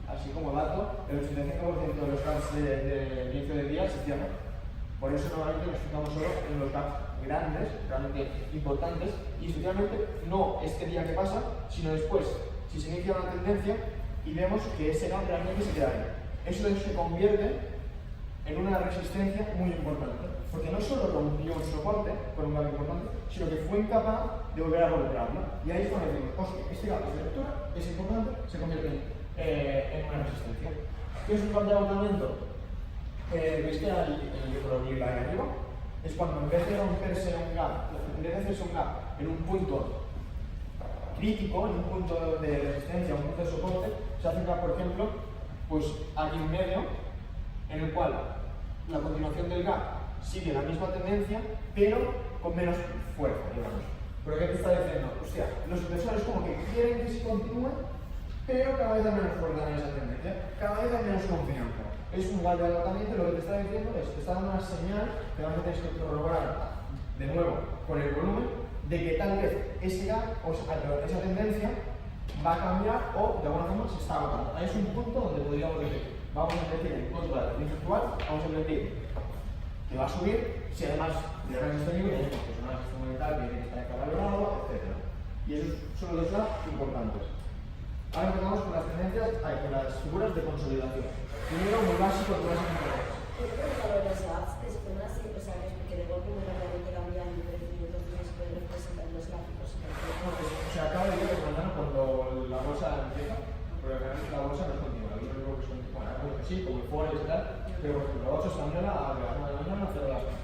así como dato, el 85% de los gaps de inicio de día se cierran. Por eso normalmente nos fijamos solo en los gaps grandes, realmente importantes, y especialmente no este día que pasa, sino después, si se inicia una tendencia y vemos que ese gap realmente se queda ahí. Eso se convierte en una resistencia muy importante, porque no solo rompió un soporte con un gap importante, sino que fue incapaz de volver a recuperarlo. Y ahí es cuando decimos, hostia, este gap es de lectura, es importante, se convierte en una resistencia. ¿Qué es un gap de agotamiento? ¿Veis que el color lila ahí arriba? Es cuando en vez de romperse un gap, en vez de hacerse un gap en un punto crítico, en un punto de resistencia, un punto de soporte, se hace un gap, por ejemplo, pues aquí en medio, en el cual la continuación del gap sigue la misma tendencia, pero con menos fuerza, digamos. ¿Pero qué te está diciendo? Hostia, los inversores como que quieren que se continúe, pero cada vez hay menos fuerza en esa tendencia, cada vez hay menos confianza. Es un gap de agotamiento, lo que te está diciendo es, te está dando una señal que vas a tener que corroborar de nuevo con el volumen, de que tal vez ese gap, o sea, esa tendencia va a cambiar o de alguna forma se está agotando. Ahí es un punto donde podríamos decir, vamos a invertir en contra de la tendencia actual, vamos a invertir que va a subir, si además de rango sostenible, tenemos pues un análisis fundamental que tiene que estar valorado, etc. Y esos son los dos gaps importantes. Ahora empezamos con las tendencias, con las figuras de consolidación. Primero, muy básico, tú vas a entender. ¿Qué valor los gaps después así? O sea, que de golpe muy rápidamente cambian de precio y entonces pueden representar los gráficos? O sea, acaba de decir que mañana cuando la bolsa empieza, porque realmente la bolsa no es continua, lo único que es continua, bueno, que sí, como el Forex y tal, pero por ejemplo, la bolsa española a las 9 de la mañana cierra las 9.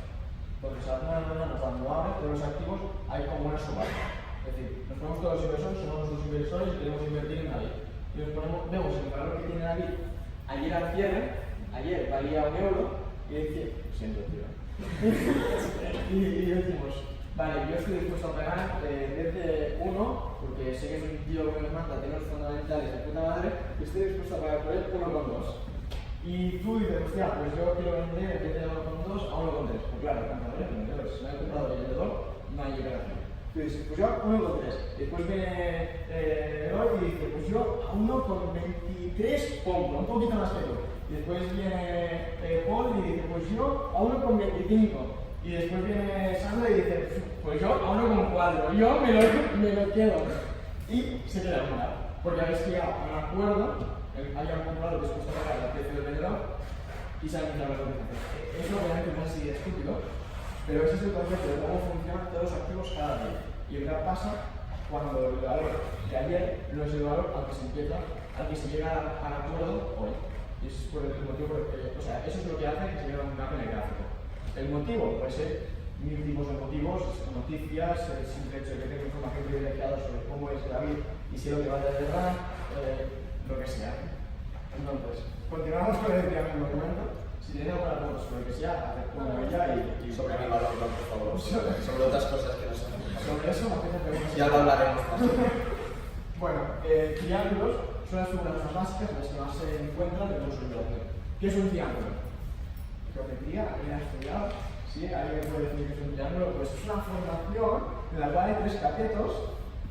Entonces a las 9 de la mañana cuando abre todos los activos hay como una subasta. Es decir, nos ponemos todos los inversores, somos los inversores y queremos invertir en David. Y nos ponemos, vemos el valor que tiene David ayer al cierre, ayer valía €1 y decimos, siento tío. y decimos, vale, yo estoy dispuesto a pagar en vez de 1, porque sé que es un tío que me manda temas fundamentales de puta madre, estoy dispuesto a pagar por él 1,2. Y tú dices, hostia, pues yo quiero vender en vez de 1,2 a 1,3. Pues claro, compradores, vendedores, si no hay comprador y vendedor, no hay operación. Tú dices, pues yo a 1,3. Después viene Eloy y dice, pues yo a 1,23 compro, un poquito más que tú. Y después viene Paul y dice, pues yo a 1,25. Y después viene Sandra y dice, pues yo a 1,4. Yo me lo quedo. Y se queda una. Porque habéis llegado a un acuerdo, haya un comprador dispuesto a pagar el precio del vendedor y se han iniciado las negociaciones. Eso obviamente no es así estúpido, pero ese es el concepto de cómo funcionan todos los activos cada día. Y el gap pasa cuando el valor de ayer no es el valor al que se empieza, al que se llega al acuerdo hoy. Y ese es por el motivo, o sea, eso es lo que hace que se vea un gap en el gráfico. El motivo puede ser mil tipos de motivos, noticias, el simple hecho de que tengo información privilegiada sobre cómo es David y si es lo que va a de verdad, lo que sea. Entonces, continuamos con el documento. Si tenéis alguna pregunta sobre lo que sea, haced como ella y Sobre mi valor, por favor. Sobre otras cosas que no son. sobre eso, haced preguntas. Ya lo hablaremos. Bueno, triángulos son las figuras más básicas, las que más se encuentran de consolidación. ¿Qué es un triángulo? Geometría, alguien ha estudiado, ¿Sí? ¿Alguien puede decir que es un triángulo? Pues es una formación en la cual hay tres catetos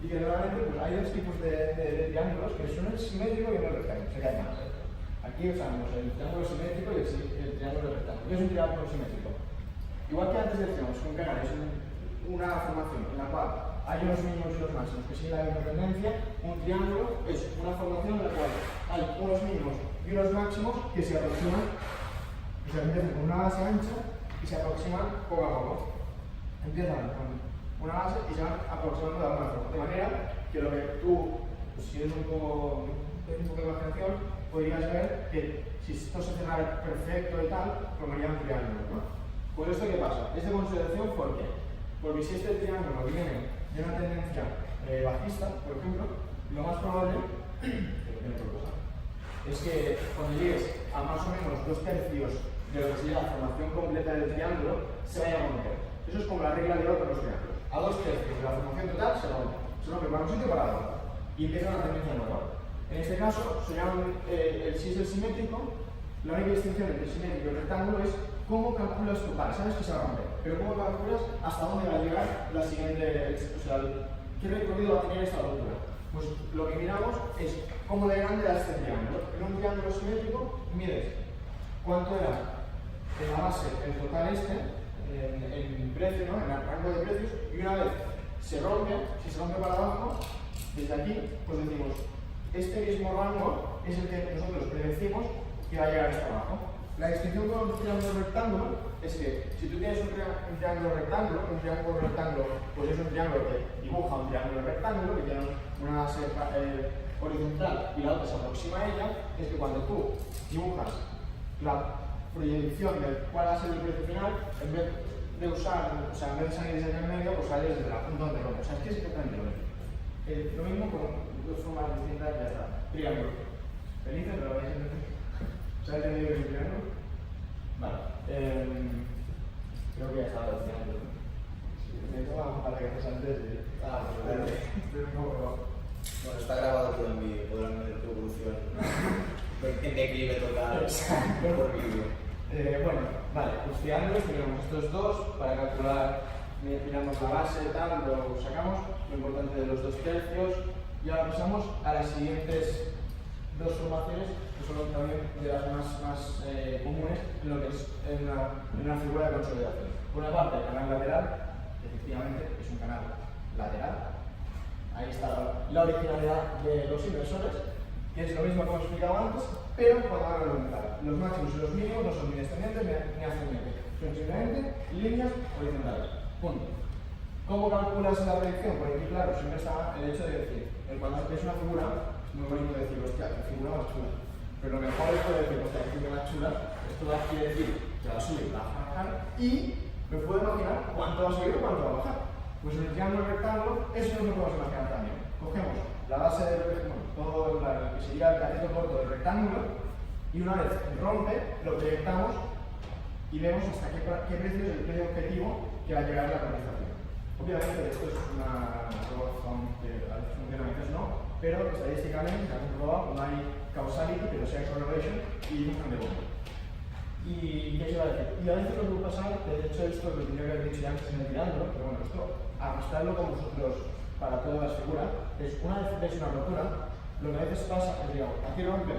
y que normalmente pues, hay dos tipos de triángulos, que son el simétrico y el rectángulo. Se cae más. Aquí usamos el triángulo simétrico y el triángulo rectángulo. ¿Qué es un triángulo simétrico? Igual que antes decíamos que un canal es una formación en la cual hay unos mínimos y unos máximos que siguen la misma tendencia, un triángulo es una formación en la cual hay unos mínimos y unos máximos que se aproximan, que se empiezan con una base ancha y se aproximan poco a poco. Empiezan con una base y se van aproximando de alguna forma. De manera que lo que tú, pues, si eres un poco de imaginación, podrías ver que si esto se cerrara perfecto y tal, formaría un triángulo, ¿no? Pues esto, ¿qué pasa? Es de consideración, ¿por qué? Porque si este triángulo viene de una tendencia bajista, por ejemplo, lo más probable es que cuando llegues a más o menos 2/3 de lo que sería la formación completa del triángulo, se vaya a romper. Eso es como la regla de oro de los triángulos. A 2/3 de la formación total se rompe. Se rompe para un sitio para otro. Y empieza una tendencia nueva. En este caso, si es el simétrico, la única distinción entre el simétrico y el rectángulo es cómo calculas tu par. Sabes que se va a romper, pero cómo calculas hasta dónde va a llegar la siguiente, o sea, qué recorrido va a tener esta altura. Pues lo que miramos es cómo de grande era este triángulo. En un triángulo simétrico, mides cuánto era en la base el total en precio, ¿no? En el rango de precios, y una vez se rompe, si se rompe para abajo, desde aquí, pues decimos, este mismo rango es el que nosotros predecimos que va a llegar hasta abajo. La distinción con un triángulo rectángulo es que si tú tienes un triángulo rectángulo, pues es un triángulo que dibuja un triángulo rectángulo, que tiene una base horizontal y la otra se aproxima a ella, es que cuando tú dibujas la proyección de cuál va a ser el precio final, en vez de usar, o sea, en vez de salir desde el medio, pues sale desde la punta donde rompe. O sea, es que es exactamente lo mismo. Lo mismo con dos formas distintas, ya está. Triángulo. Felices, pero vais a entender. ¿Se ha entendido que es un triángulo? Vale. Creo que ya estaba el triángulo. Me toma un par de cosas antes y... Estoy un poco... Bueno, está grabado todo en vídeo, podrán ver tu evolución en declive total por vídeo. Bueno, vale, pues triángulos, tenemos estos dos para calcular, miramos la base, tal, lo sacamos, lo importante de los 2/3, y ahora pasamos a las siguientes dos formaciones, que son también de las más comunes en lo que es en una figura de consolidación. Por una parte, el canal lateral, que efectivamente es un canal lateral. Ahí está la originalidad de los inversores, que es lo mismo que hemos explicado antes, pero cuando van a aumentar. Los máximos y los mínimos no son ni descendentes ni ascendentes, son simplemente líneas horizontales. Punto. ¿Cómo calculas la predicción? Pues aquí, claro, siempre está el hecho de decir, cuando ves una figura, es muy bonito decir, hostia, qué figura más chula. Pero lo mejor es poder decir, hostia, qué figura más chula, esto quiere decir que va a subir, va a bajar, y me puedo imaginar cuánto va a subir o cuánto va a bajar. Pues en el triángulo rectángulo, eso es lo que podemos imaginar también. Cogemos la base del todo lo que sería el cateto corto del rectángulo, y una vez rompe, lo proyectamos y vemos hasta qué precio es el precio objetivo que va a llegar a la cotización. Obviamente esto es una razón que a veces funciona, a veces no, pero estadísticamente se ha comprobado, no hay causality, pero sí hay correlation y un de bomba. ¿Y qué se va a decir? Y a veces lo que puede pasar, que de hecho esto lo tendría que haber dicho ya antes en el triángulo, pero bueno, esto, arrastrarlo con vosotros para todas las figuras, es una vez veis una rotura, lo que a veces pasa es, digamos, aquí rompe.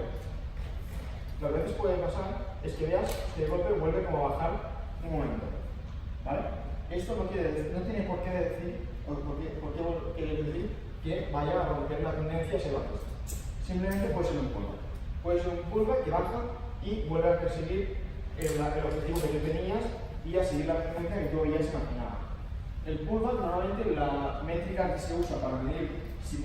Lo que a veces puede pasar es que veas que el golpe vuelve como a bajar un momento, ¿vale? Esto no tiene por qué decir, o por qué quiere decir que vaya a romper la tendencia hacia bajista. Simplemente puede ser un pullback. Puede ser un pullback que baja y vuelve a perseguir el objetivo que tú tenías y a seguir la tendencia que tú habías imaginado. El pullback, normalmente la métrica que se usa para medir si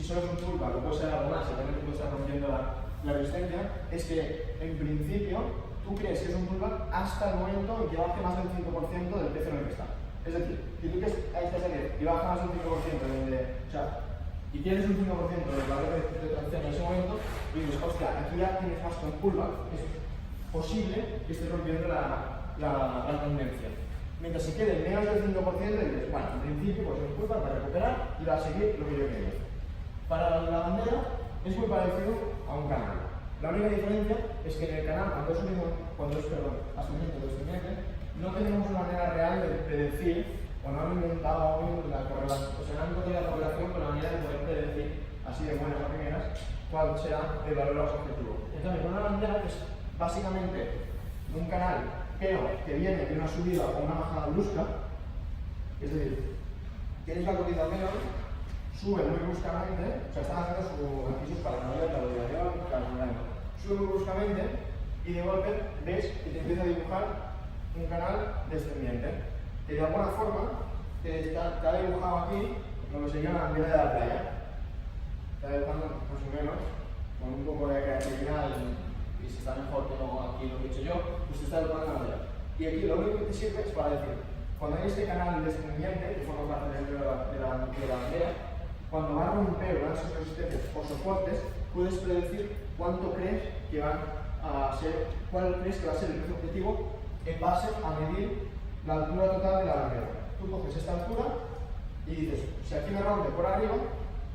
solo es un pullback o puede ser algo más, y también puede estar rompiendo la resistencia, es que en principio tú crees que es un pullback hasta el momento en que baje más del 5% del precio en el que está. Es decir, si tú crees a esta serie y baja más del 5%, y tienes un 5% del valor de transacción en ese momento, y dices, hostia, aquí ya tienes más que un pullback, es posible que estés rompiendo la tendencia. Mientras se quede menos del 5%, dices, bueno, en principio pues es un pullback para recuperar y va a seguir lo que yo quería. Para la bandera es muy parecido a un canal. La única diferencia es que en el canal, cuando es ascendente o descendente, no tenemos una manera real de predecir, o no han inventado aún la correlación, o sea, no han encontrado la correlación con la manera de poder predecir, así de buenas a primeras, cuál será el valor objetivo. Entonces, con una bandera que es básicamente un canal, pero que viene de una subida o una bajada brusca, es decir, tienes la cotización, sube muy bruscamente, o sea, están haciendo aquí sus paranoias, la variación, sube muy bruscamente y de golpe ves que te empieza a dibujar un canal descendiente, que de alguna forma te ha dibujado aquí lo que sería una bandera de la playa. Está dibujando más o menos, con un poco de creatividad y si está mejor que no aquí lo que he hecho yo, pues te está dibujando la bandera. Y aquí lo único que te sirve es para decir, cuando hay este canal descendiente, que forma parte dentro de la bandera, cuando va a romper unas resistencias o soportes, puedes predecir cuánto crees que van a ser, cuál crees que va a ser el precio objetivo en base a medir la altura total de la bandera. Tú coges esta altura y dices, si aquí me rompe por arriba,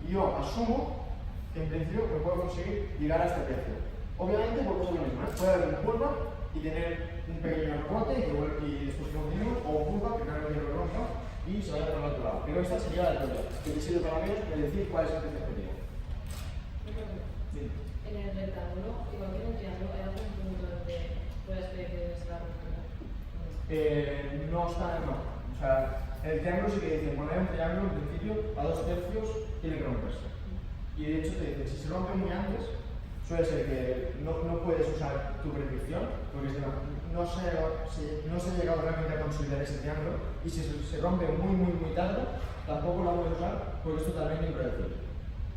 yo asumo que en principio me puedo conseguir llegar a este precio. Obviamente porque es lo mismo, puede haber una curva y tener un pequeño rebote y después lo mismo, o un curva que no hay un rompa y se vaya por el otro lado. Pero esta sería la teoría, que te sirve para mí predecir cuál es el precio objetivo. En el rectángulo, igual que en un triángulo, ¿hay algún punto donde puedes predecir esta ruptura? No está, no. O sea, el triángulo sí que dice, cuando hay un triángulo, en principio, a 2/3 tiene que romperse. Y de hecho te dice, si se rompe muy antes, suele ser que no puedes usar tu predicción, porque no se ha llegado realmente a consolidar ese triángulo, y si se rompe muy tarde, tampoco la puedes usar porque es totalmente impredecible.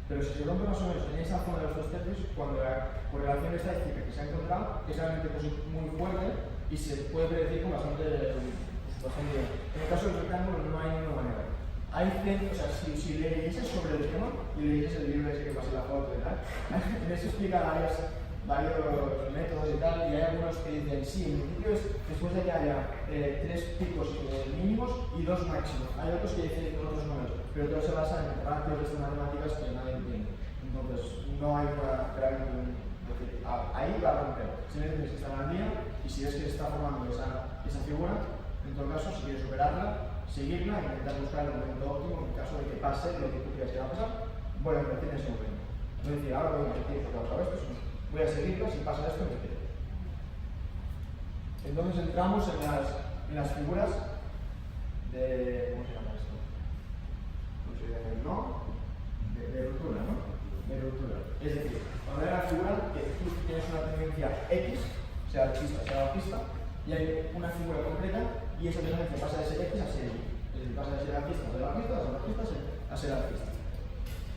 Pero si se rompe más o menos en esa zona de los 2/3, cuando la correlación estadística que se ha encontrado es realmente muy fuerte y se puede predecir con bastante bien. En el caso del rectángulo no hay ninguna manera. Hay o sea, si leyeses sobre el tema y leyeses el libro ese que pasé la foto y tal, en eso explica varios métodos y tal, y hay algunos que dicen, sí, en principio es después de que haya 3 picos mínimos y 2 máximos. Hay otros que dicen otros números, pero todo se basa en ratios de matemáticas que nadie entiende. Entonces, no hay una gran... ahí va a romper. Simplemente tienes que estar al día y si ves que se está formando esa figura, en todo caso, si quieres superarla, seguirla e intentar buscar el momento óptimo en caso de que pase lo que tú creas que va a pasar, voy a invertir en ese momento. No decir, ahora voy a invertir porque ha pasado esto, sino voy a seguirla, si pasa esto, me quedo. Entonces entramos en las figuras de... ¿cómo se llama esto? No sé, de ruptura, ¿no? De ruptura. Es decir, cuando hay una figura que tú tienes una tendencia X, sea alcista, sea bajista, y hay una figura concreta y esa tendencia pasa de ser X a ser Y. Es decir, pasa de ser alcista a ser bajista, a ser bajista a ser alcista.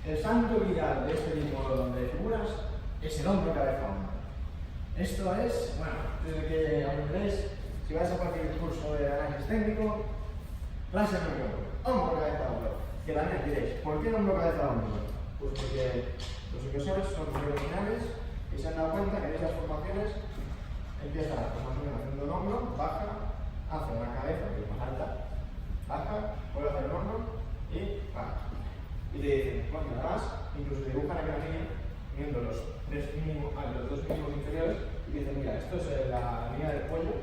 El santo grial de este tipo de figuras es el hombro cabeza hombro. Esto es, bueno, desde que aprendéis, si vais a cualquier curso de análisis técnico, clase número 1, hombro cabeza hombro. Que también diréis, ¿por qué hombro cabeza hombro? Pues porque los inversores son originales y se han dado cuenta que en estas formaciones empieza más o menos haciendo un hombro, baja, hace una cabeza que es más alta, baja, vuelve a hacer un hombro y baja. Y te dicen, bueno, además, incluso te dibujan aquí la línea, viendo los dos mínimos inferiores, y te dicen, mira, esto es la línea del cuello,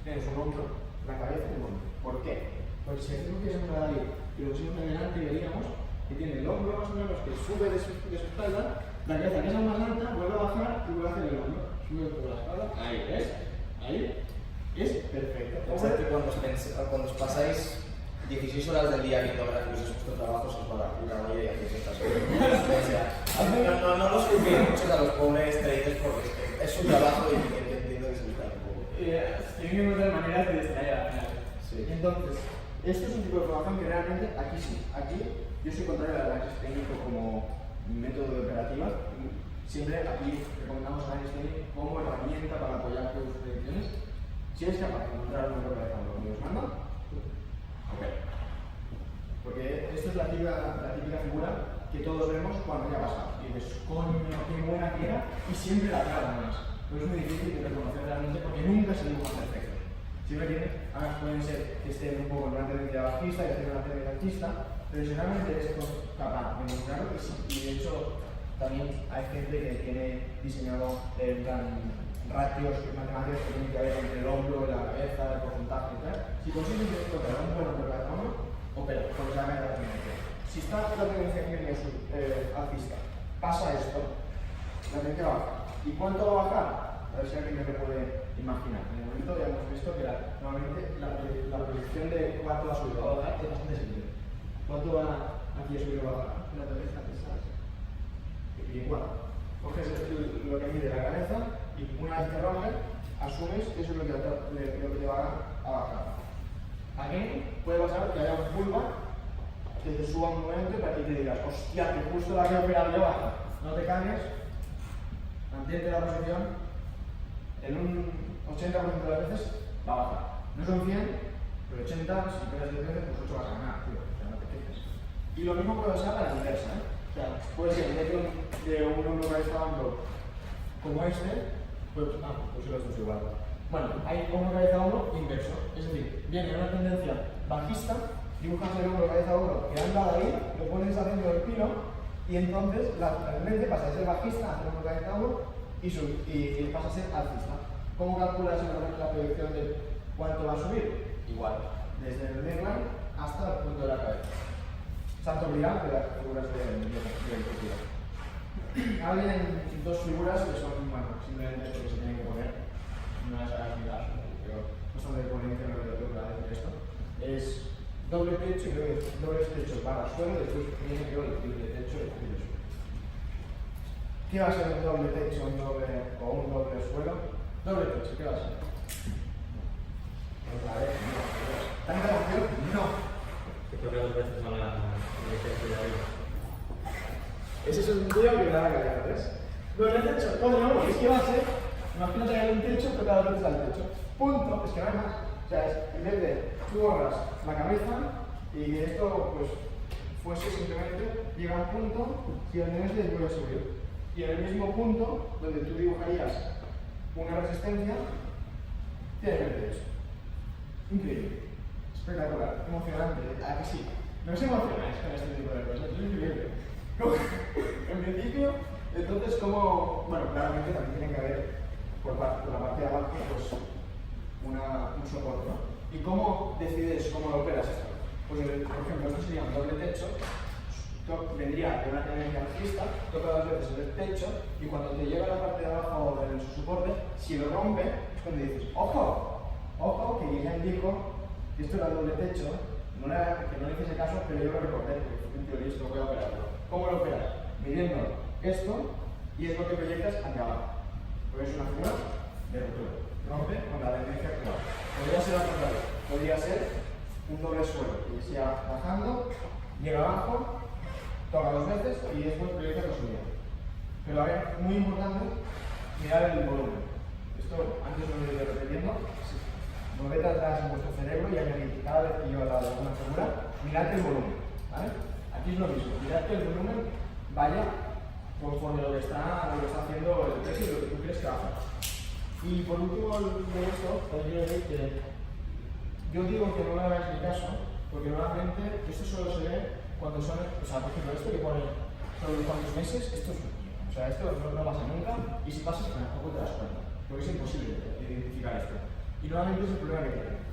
tienes un hombro, la cabeza y un hombro. ¿Por qué? Porque si aquí no quieres entrar ahí y lo pusimos en delante, veríamos que tiene el hombro más o menos que sube de su espalda, la cabeza que es la más alta, vuelve a bajar y vuelve a hacer el hombro. Sube por la espalda, ahí, ¿ves? Ahí es perfecto. Pensad que cuando os pasáis 16 horas del día viendo gráficos de vuestro trabajo, os va a dar una olla y hacéis estas cosas. No los culpéis mucho a los pobres traders porque es su trabajo y entiendo que se buscan un poco. Tienen que encontrar maneras de distraer al final. Sí. Entonces, esto es un tipo de información que realmente aquí sí. Aquí yo soy contrario al análisis técnico como método de operativa. Siempre aquí recomendamos análisis técnico como herramienta para apoyar tus predicciones. Si eres capaz de encontrar un número de lo que os manda, ok. Porque esta es la típica figura que todos vemos cuando ya pasa. Y dices, coño, qué buena que era, y siempre la acaba más. Pero es muy difícil de reconocer realmente porque nunca se dibuja perfecto. Siempre tiene, además pueden ser que estén un poco en una tendencia bajista, que estén en una tendencia alcista, pero si realmente eres capaz de mostrarlo, que sí. Y de hecho, también hay gente que tiene diseñado el plan ratios matemáticos que tienen que haber entre el hombro, la cabeza, el porcentaje y tal. Si consigues encontrar un buen hombro cada uno, opera, porque se va a caer la tendencia. Si está la tendencia que viene alcista, pasa esto, la tendencia va a bajar. ¿Y cuánto va a bajar? A ver si alguien me lo puede imaginar. En el momento ya hemos visto que normalmente la predicción de cuánto va a subir o va a bajar es bastante simple. ¿Cuánto va aquí a subir o bajar? La tendencia pesada. Y igual, coges lo que mide la cabeza y una vez que rompe, asumes que eso es lo que te va a bajar. Aquí puede pasar que haya un pullback que te suba un momento y te digas, hostia, que justo la que he operado yo baja. No te cambies, mantente la posición, en un 80% de las veces va a bajar. No son 100, pero 80, si operas 10 veces, pues 8 vas a ganar, tío, o sea, no te quejes. Y lo mismo puede pasar a la inversa, ¿eh? O sea, puede ser de un hombro que está dando como este, pues los dos igual. Bueno, hay hombro cabeza hombro inverso, es decir, viene una tendencia bajista, dibujas el hombro cabeza hombro que anda ahí, lo pones haciendo el pino y entonces la tendencia pasa de ser bajista a ser hombro cabeza hombro y pasa a ser alcista. ¿Cómo calculas la predicción de cuánto va a subir? Igual, desde el neckline hasta el punto de la cabeza. Santo grial de las figuras del futuro. Ahora vienen dos figuras que son, bueno, simplemente porque se tienen que poner. No es a mirar, pero no son de coherencia, no lo que va a decir esto. Es doble techo y luego doble techo barra suelo, después viene que el triple techo y el triple suelo. ¿Qué va a ser un doble techo o un doble suelo? Doble techo, ¿qué va a ser? Otra vez, no. ¿Tanta opción? No. Que toca 2 veces a la techo de arriba. Ese es un día que me da la cabeza, ¿ves? Doble techo, coño, es que va a ser. Imagínate que hay un techo, toca 2 veces al techo. Punto, es que no hay más. O sea, en vez de tú borras la cabeza y esto, pues, fuese simplemente llega a un punto y donde no se vuelve a subir. Y en el mismo punto donde tú dibujarías una resistencia, tienes el techo. Increíble. Espectacular, emocionante, ¿a que sí? No se emocionáis con este tipo de cosas, es increíble. En principio, entonces, ¿cómo? Bueno, claramente también tiene que haber por la parte de abajo, pues, un soporte, ¿no? ¿Y cómo decides cómo lo operas esto? Pues, por ejemplo, esto sería un doble techo, vendría de una tendencia alcista, toca 2 veces el techo, y cuando te llega a la parte de abajo de su soporte, si lo rompe, es cuando dices, ¡ojo! Ojo, que ya indico que esto era doble techo, que no le hiciese caso, pero yo lo recordé, porque fue un tío listo, voy a operarlo. ¿Cómo lo operas? Midiendo esto, y es lo que proyectas hacia abajo. Porque es una figura de ruptura. Rompe con la tendencia actual. Podría ser al contrario, podría ser un doble suelo, que sea bajando, llega abajo, toca 2 veces y después proyecta la subida. Pero a ver, muy importante, mirar el volumen. Esto antes lo he ido repitiendo. Moved atrás en vuestro cerebro y añadid cada vez que yo he dado alguna figura, mirad el volumen. ¿Vale? Aquí es lo mismo, mirad que el volumen vaya conforme lo que está haciendo el precio y lo que tú crees que va a hacer. Y por último de esto, podría decir que yo digo que no me hagáis ni caso, porque normalmente esto solo se ve cuando son, o sea, por ejemplo, esto que pone sobre cuántos meses, esto es un tío. O sea, esto no pasa nunca, y si pasa, tampoco te das cuenta, porque es imposible identificar esto. Y normalmente es el problema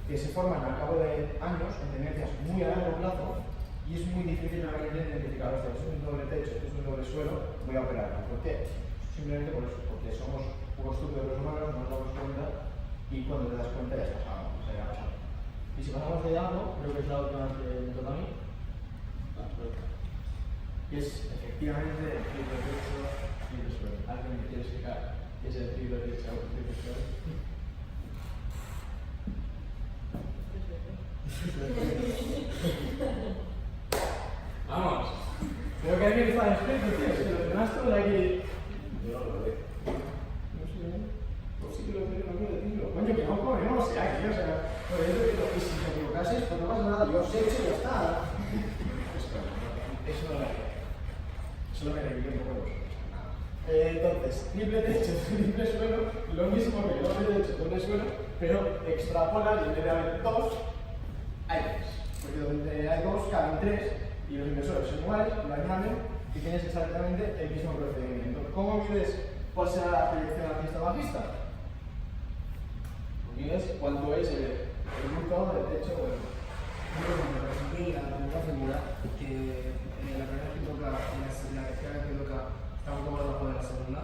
que se forman al cabo de años en tendencias muy a largo plazo, y es muy difícil realmente identificar, o sea, esto es un doble techo, esto es un doble suelo, voy a operarlo. ¿Por qué? Simplemente por eso, porque somos poco estúpidos los humanos, no nos damos cuenta, y cuando te das cuenta ya está pasado, o sea, ya ha pasado. Y si pasamos de algo, creo que es la última que me toca a mí, que es efectivamente el triple techo y el suelo. ¿Alguien me quiere explicar qué es el triple techo y el suelo? Vamos. Creo que alguien está despierto, tío. Es que los demás todos aquí. Yo no lo veo. No sé. Pues sí que lo veo, no quiero decirlo. Coño, que no, yo no lo sé aquí, o sea. Por eso digo que si te equivocases, pues no pasa nada. Yo os he hecho y ya está. Eso no lo veo. Solo me revivo un poco. Entonces, triple techo, triple suelo, lo mismo que doble techo, doble suelo, pero extrapola y en vez de haber 2, hay 3. Porque donde hay 2 caben 3 y los inversores son iguales, lo añaden y tienes exactamente el mismo procedimiento. ¿Cómo mides cuál será la proyección alcista o bajista? y es cuánto es el bruto del techo. Bueno, por ejemplo, la primera figura, que la primera que toca, la tercera que toca, está un poco debajo de la segunda.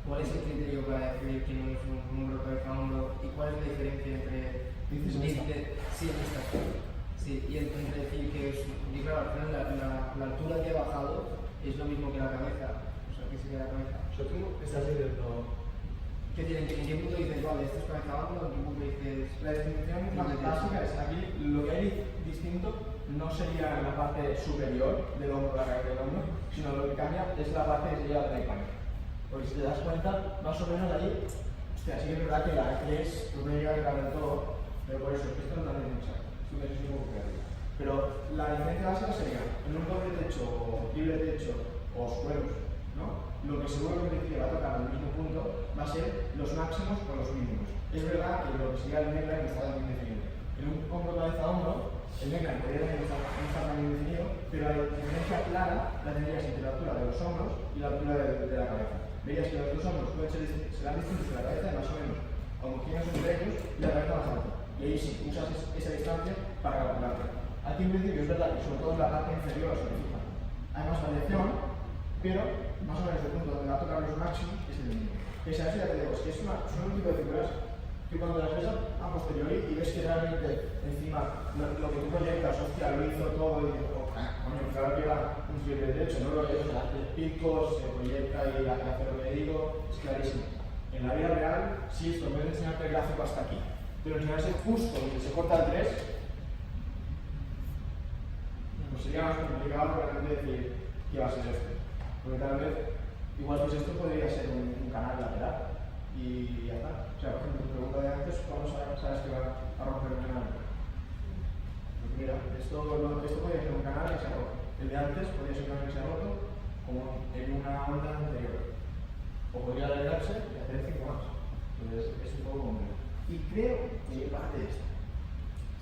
¿Cuál es el criterio para definir quién es un hombro, cabeza, hombro? ¿Y cuál es la diferencia entre ¿Dices en esta? sí, en esta. Sí, y entre decir que es. Y claro, al final la altura que ha bajado es lo mismo que la cabeza. O sea, que sí que la cabeza. O sea, tú estás diciendo. ¿Qué tienen? ¿En qué punto dices, vale, esto es cabeza hombro? ¿En qué punto dices.? La definición más básica es aquí, lo que hay distinto no sería la parte superior del hombro, la cabeza del hombro, sino lo que cambia es la parte que sería la trepana. Porque si te das cuenta, más o menos ahí, hostia, sí que es verdad que la es, tú me llegas a caber todo, pero por eso, esto no es exacto, esto es un poco creativo. Pero la diferencia básica sería, en un doble techo, o libre techo, o suelos, ¿no? Lo que seguro que en principio va a tocar al mismo punto va a ser los máximos o los mínimos. Es verdad que lo que sería el neckline está bien definido. En un hombro cabeza a hombro, el neckline podría tener un tamaño definido, pero la diferencia clara la tendrías entre la altura de los hombros y la altura de la cabeza. Verías que los dos hombros serán distintos de la cabeza más o menos homogéneos entre ellos y la cabeza más alta. Y ahí sí, usas esa distancia para calcularlo. Aquí en principio es verdad que sobre todo en la parte inferior se fija. Hay más variación, pero más o menos el punto donde va a tocar los máximos es el mínimo. Pese a eso ya te digo, es que son un tipo de figuras que cuando las ves a posteriori y ves que realmente encima lo que tú proyectas, hostia, lo hizo todo y dices, oh, coño, claro que era un flipe de derecho, no lo es, hace picos, se proyecta y hace lo que digo, es clarísimo. En la vida real, sí, esto puede enseñarte el gráfico hasta aquí, pero enseñarse justo donde se corta el 3, pues sería más complicado realmente decir qué va a ser esto. Porque tal vez, igual pues esto podría ser un canal lateral y ya está. O sea, por ejemplo, tu pregunta de antes, ¿cuándo sabes que va a romper un canal? Pues mira, esto podría ser un canal que se ha roto. El de antes podría ser un canal que se ha roto como en una onda anterior. O podría alegrarse y hacer 5 más. Entonces es un poco complejo. Y creo que parte de esto.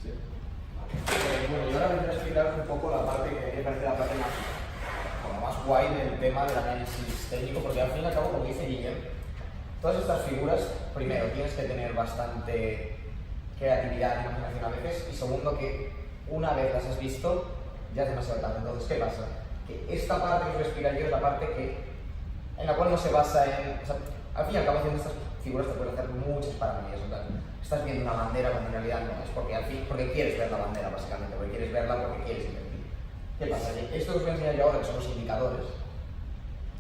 Sí. Bueno, y ahora vendré a explicar un poco la parte que me parece la parte más guay del tema del análisis técnico, porque al fin y al cabo, como dice Guillem, todas estas figuras, primero, tienes que tener bastante creatividad y imaginación a veces, y segundo, que una vez las has visto, ya es demasiado tarde. Entonces, ¿qué pasa? Que esta parte que os voy a explicar yo es la parte en la cual no se basa en... O sea, al fin y al cabo, haciendo estas figuras te pueden hacer muchas paranoias. O sea, estás viendo una bandera cuando en realidad no es porque quieres ver la bandera, básicamente, porque quieres verla porque quieres invertir. ¿Qué pasa? Esto que os voy a enseñar yo ahora, que son los indicadores,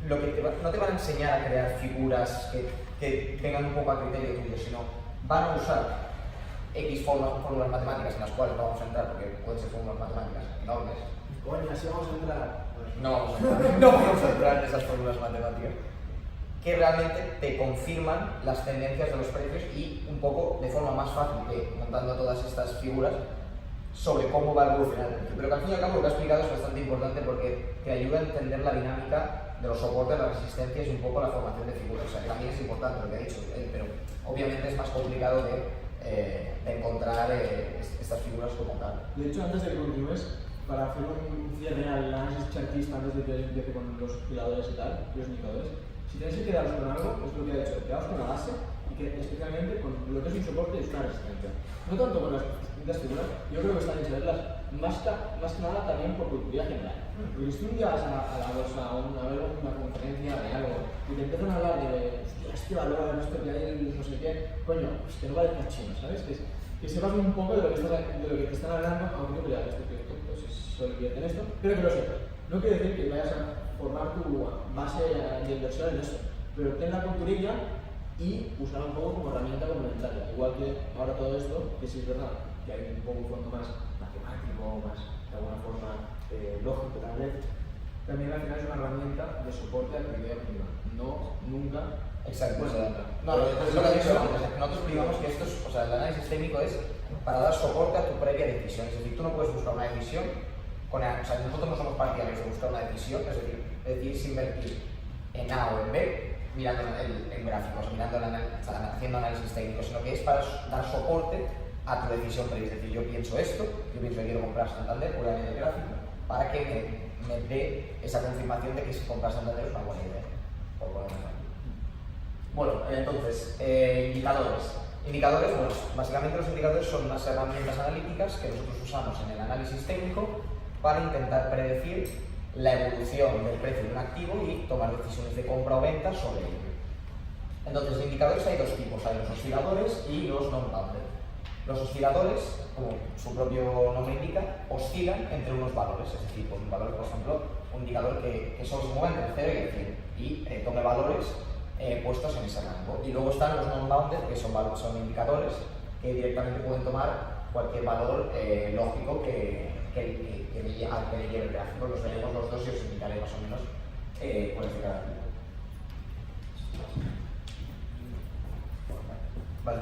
no te van a enseñar a crear figuras que tengan un poco a criterio tuyo, sino van a usar X fórmulas matemáticas en las cuales no vamos a entrar, porque pueden ser fórmulas matemáticas enormes. Coño, así vamos a entrar. No vamos a entrar en esas fórmulas matemáticas, que realmente te confirman las tendencias de los precios y un poco de forma más fácil que montando todas estas figuras sobre cómo va a evolucionar el precio. Pero que al fin y al cabo lo que he explicado es bastante importante porque te ayuda a entender la dinámica de los soportes, las resistencias y un poco la formación de figuras. O sea, que también es importante lo que ha dicho él, pero obviamente es más complicado de encontrar estas figuras como tal. De hecho, antes de que continúes, para hacer un cierre al análisis chartista antes de que empiece con los cuidadores y tal, los indicadores, si tenéis que quedaros con algo, es lo que ha dicho, quedaos con la base y que especialmente con lo que es un soporte y una resistencia. No tanto con las distintas figuras, yo creo que está bien saberlas más que nada también por cultura general. Porque si tú un día vas a la bolsa a ver una conferencia de algo y te empiezan a hablar de este valor, esto que hay, no sé qué, coño, pues que no vale más chino, ¿sabes? Que sepas un poco de lo que te están hablando, aunque no creas esto que solo invierte en esto, pero que lo sepas. No quiere decir que vayas a formar tu base de inversión en eso, pero ten la culturilla y usarla un poco como herramienta complementaria. Igual que ahora todo esto, que sí es verdad que hay un poco un fondo más matemático, más de alguna forma lógico tal vez, también al final es una herramienta de soporte a tu idea prima, no nunca. Exacto. Bueno, lo que he dicho antes, nosotros explicamos que esto es, o sea, el análisis técnico es para dar soporte a tu previa decisión. Es decir, tú no puedes buscar una decisión o sea, nosotros no somos partidarios de buscar una decisión, es decir, si invertir en A o en B, mirando en gráficos, haciendo análisis técnico, sino que es para dar soporte a tu decisión previa. Es decir, yo pienso esto, yo pienso que quiero comprar Santander, voy a ver el gráfico, para que me dé esa confirmación de que comprar Santander es una buena idea. Bueno, entonces, indicadores. Indicadores, bueno, básicamente los indicadores son unas herramientas analíticas que nosotros usamos en el análisis técnico para intentar predecir la evolución del precio de un activo y tomar decisiones de compra o venta sobre ello. Entonces, de indicadores hay dos tipos, hay los osciladores y los non-bounded. Los osciladores, como su propio nombre indica, oscilan entre unos valores, es decir, pues un valor, por ejemplo, un indicador que solo se mueve entre el 0 y el 100 y tome valores puestos en ese rango. Y luego están los non-bounded, que son indicadores que directamente pueden tomar cualquier valor lógico que le lleve el gráfico. Los veremos los dos y os indicaré más o menos cuál es cada tipo. Vale.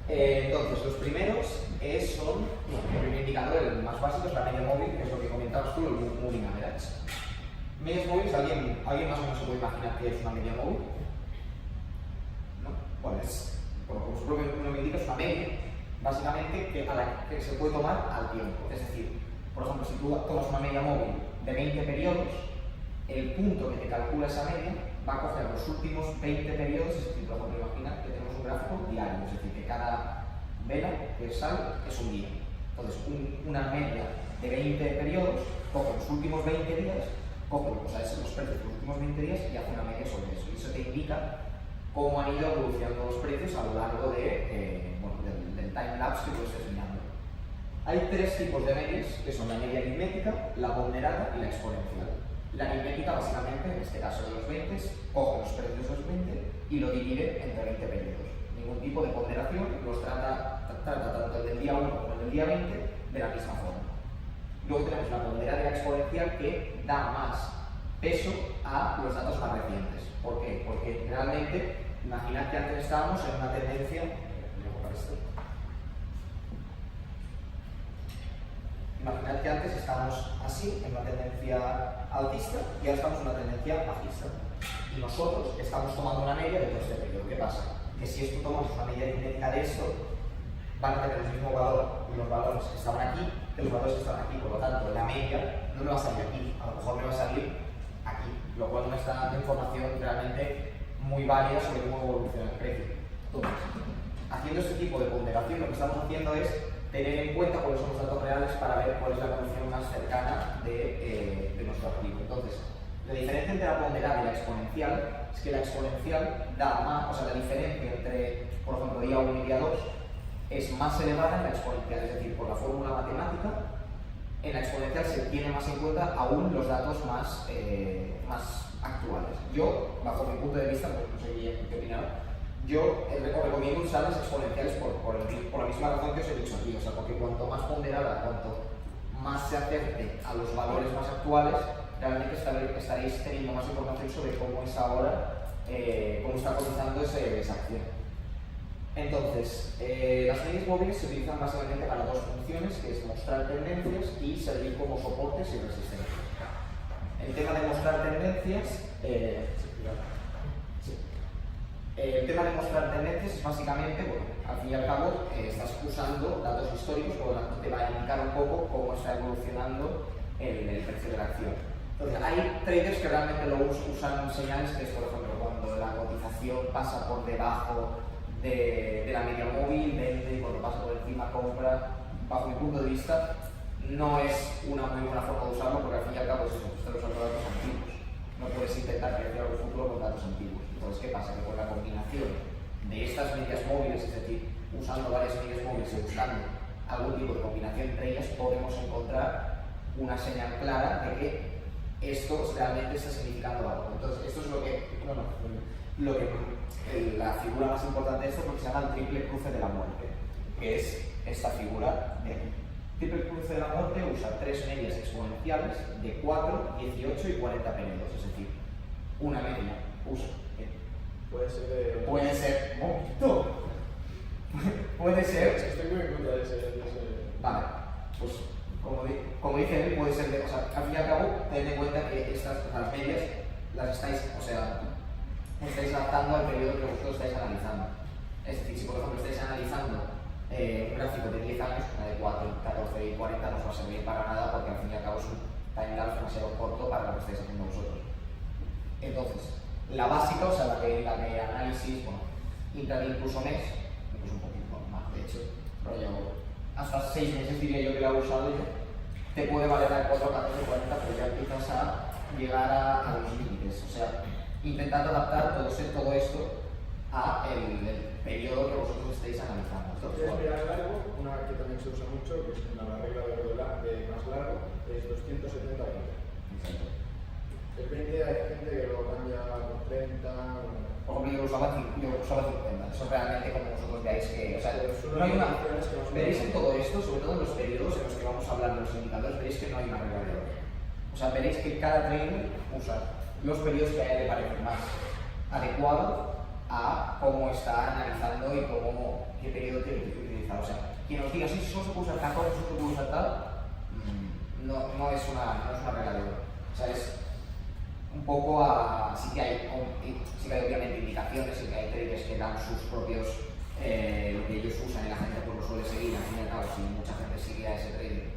Entonces, los primeros son, el primer indicador, el más básico, es la media móvil, que es lo que comentabas tú, el moving average. Medias móviles, ¿alguien más o menos se puede imaginar qué es una media móvil? ¿No? Pues, como su propio nombre indica, es una media, básicamente, que se puede tomar al tiempo. Es decir, por ejemplo, si tú tomas una media móvil de 20 periodos, el punto que te calcula esa media va a coger los últimos 20 periodos, es decir, por ejemplo, imagina que tenemos un gráfico diario, es decir, que cada vela que sale es un día. Entonces, una media de 20 periodos coge los últimos 20 días, coge los precios de los últimos 20 días y hace una media sobre eso. Y eso te indica cómo han ido evolucionando los precios a lo largo del time lapse que tú estés mirando. Hay tres tipos de medias, que son la media aritmética, la ponderada y la exponencial. La aritmética, básicamente, en este caso de los 20, coge los precios de los 20 y lo divide entre 20 periodos. Ningún tipo de ponderación, los trata tanto el del día 1 como el del día 20 de la misma forma. Luego tenemos la ponderada y la exponencial, que da más peso a los datos más recientes. ¿Por qué? Porque realmente, imaginad que antes estábamos en una tendencia. Imaginad que antes estábamos así, en una tendencia altista, y ahora estamos en una tendencia bajista. Y nosotros estamos tomando una media de todo este periodo. ¿Qué pasa? Que si esto tomamos una media aritmética de esto, van a tener el mismo valor los valores que estaban aquí que los valores que estaban aquí. Por lo tanto, la media no me va a salir aquí, a lo mejor me va a salir aquí, lo cual me está dando información realmente muy válida sobre cómo evoluciona el precio. Entonces, haciendo este tipo de ponderación, lo que estamos haciendo es tener en cuenta cuáles son los datos reales para ver cuál es la evolución más cercana de nuestro activo. Entonces, la diferencia entre la ponderada y la exponencial es que la exponencial da más, o sea, la diferencia entre, por ejemplo, día 1 y día 2 es más elevada en la exponencial, es decir, por la fórmula matemática, en la exponencial se tiene más en cuenta aún los datos más actuales. Yo, bajo mi punto de vista, pues no sé qué opinar, yo os recomiendo usar las exponenciales por la misma razón que os he dicho aquí, o sea, porque cuanto más ponderada, cuanto más se acerque a los valores más actuales, realmente estaréis teniendo más información sobre cómo es ahora, cómo está cotizando esa acción. Entonces, las medias móviles se utilizan básicamente para dos funciones, que es mostrar tendencias y servir como soportes y resistencias. El tema de mostrar tendencias, es básicamente, bueno, al fin y al cabo, estás usando datos históricos, por lo tanto te va a indicar un poco cómo está evolucionando el precio de la acción. Entonces, hay traders que realmente lo usan señales, que es, por ejemplo, cuando la cotización pasa por debajo de la media móvil, vende, y cuando pasa por encima compra. Bajo mi punto de vista, no es una muy buena forma de usarlo, porque al fin y al cabo es eso, estás usando datos antiguos. No puedes intentar crear algo futuro con datos antiguos. Entonces, ¿qué pasa? Que con la combinación de estas medias móviles, es decir, usando varias medias móviles y buscando algún tipo de combinación entre ellas, podemos encontrar una señal clara de que esto realmente está significando algo. Entonces, esto es la figura más importante de esto, porque se llama el triple cruce de la muerte, que es esta figura de aquí. El triple cruce de la muerte usa tres medias exponenciales de 4, 18 y 40 periodos, es decir, una media usa. Puede ser. ¡Momento! Puede ser. Estoy muy en contra de ese. Vale, pues como dice él, puede ser o sea, al fin y al cabo, tened en cuenta que las medias las estáis adaptando al periodo que vosotros estáis analizando. Es decir, si por ejemplo estáis analizando un gráfico de 10 años, una de 4, 14 y 40 no os va a servir para nada, porque al fin y al cabo es un time lapse demasiado corto para lo que estáis haciendo vosotros. Entonces, la básica, o sea, la de análisis, bueno, incluso mes, incluso un poquito más, de hecho, rollo, hasta 6 meses diría yo que la he usado yo, te puede valer el 4, 14, 40, pero ya empiezas a llegar a los límites, o sea, intentando adaptar todo esto a el periodo que vosotros estéis analizando. Si quieres mirar largo, una que también se usa mucho, que es la regla de más largo, es 270 grados. Depende, hay gente que lo cambia por 30. Por ejemplo, yo usaba 50, eso realmente como vosotros veáis que, o sea, no hay una, veréis en todo esto, sobre todo en los periodos en los que vamos a hablar de los indicadores, veréis que no hay una regla de oro. O sea, veréis que cada trader usa los periodos que a él le parece más adecuado a cómo está analizando y qué periodo tiene que utilizar. O sea, quien nos diga, sí, solo se puede usar tal cosa, solo se puede usar tal, no es una regla de oro. O sea, es un poco sí que hay obviamente indicaciones, sí que hay traders que dan sus propios, lo que ellos usan y la gente pues lo suele seguir. Al fin y al cabo, si mucha gente sigue a ese trader,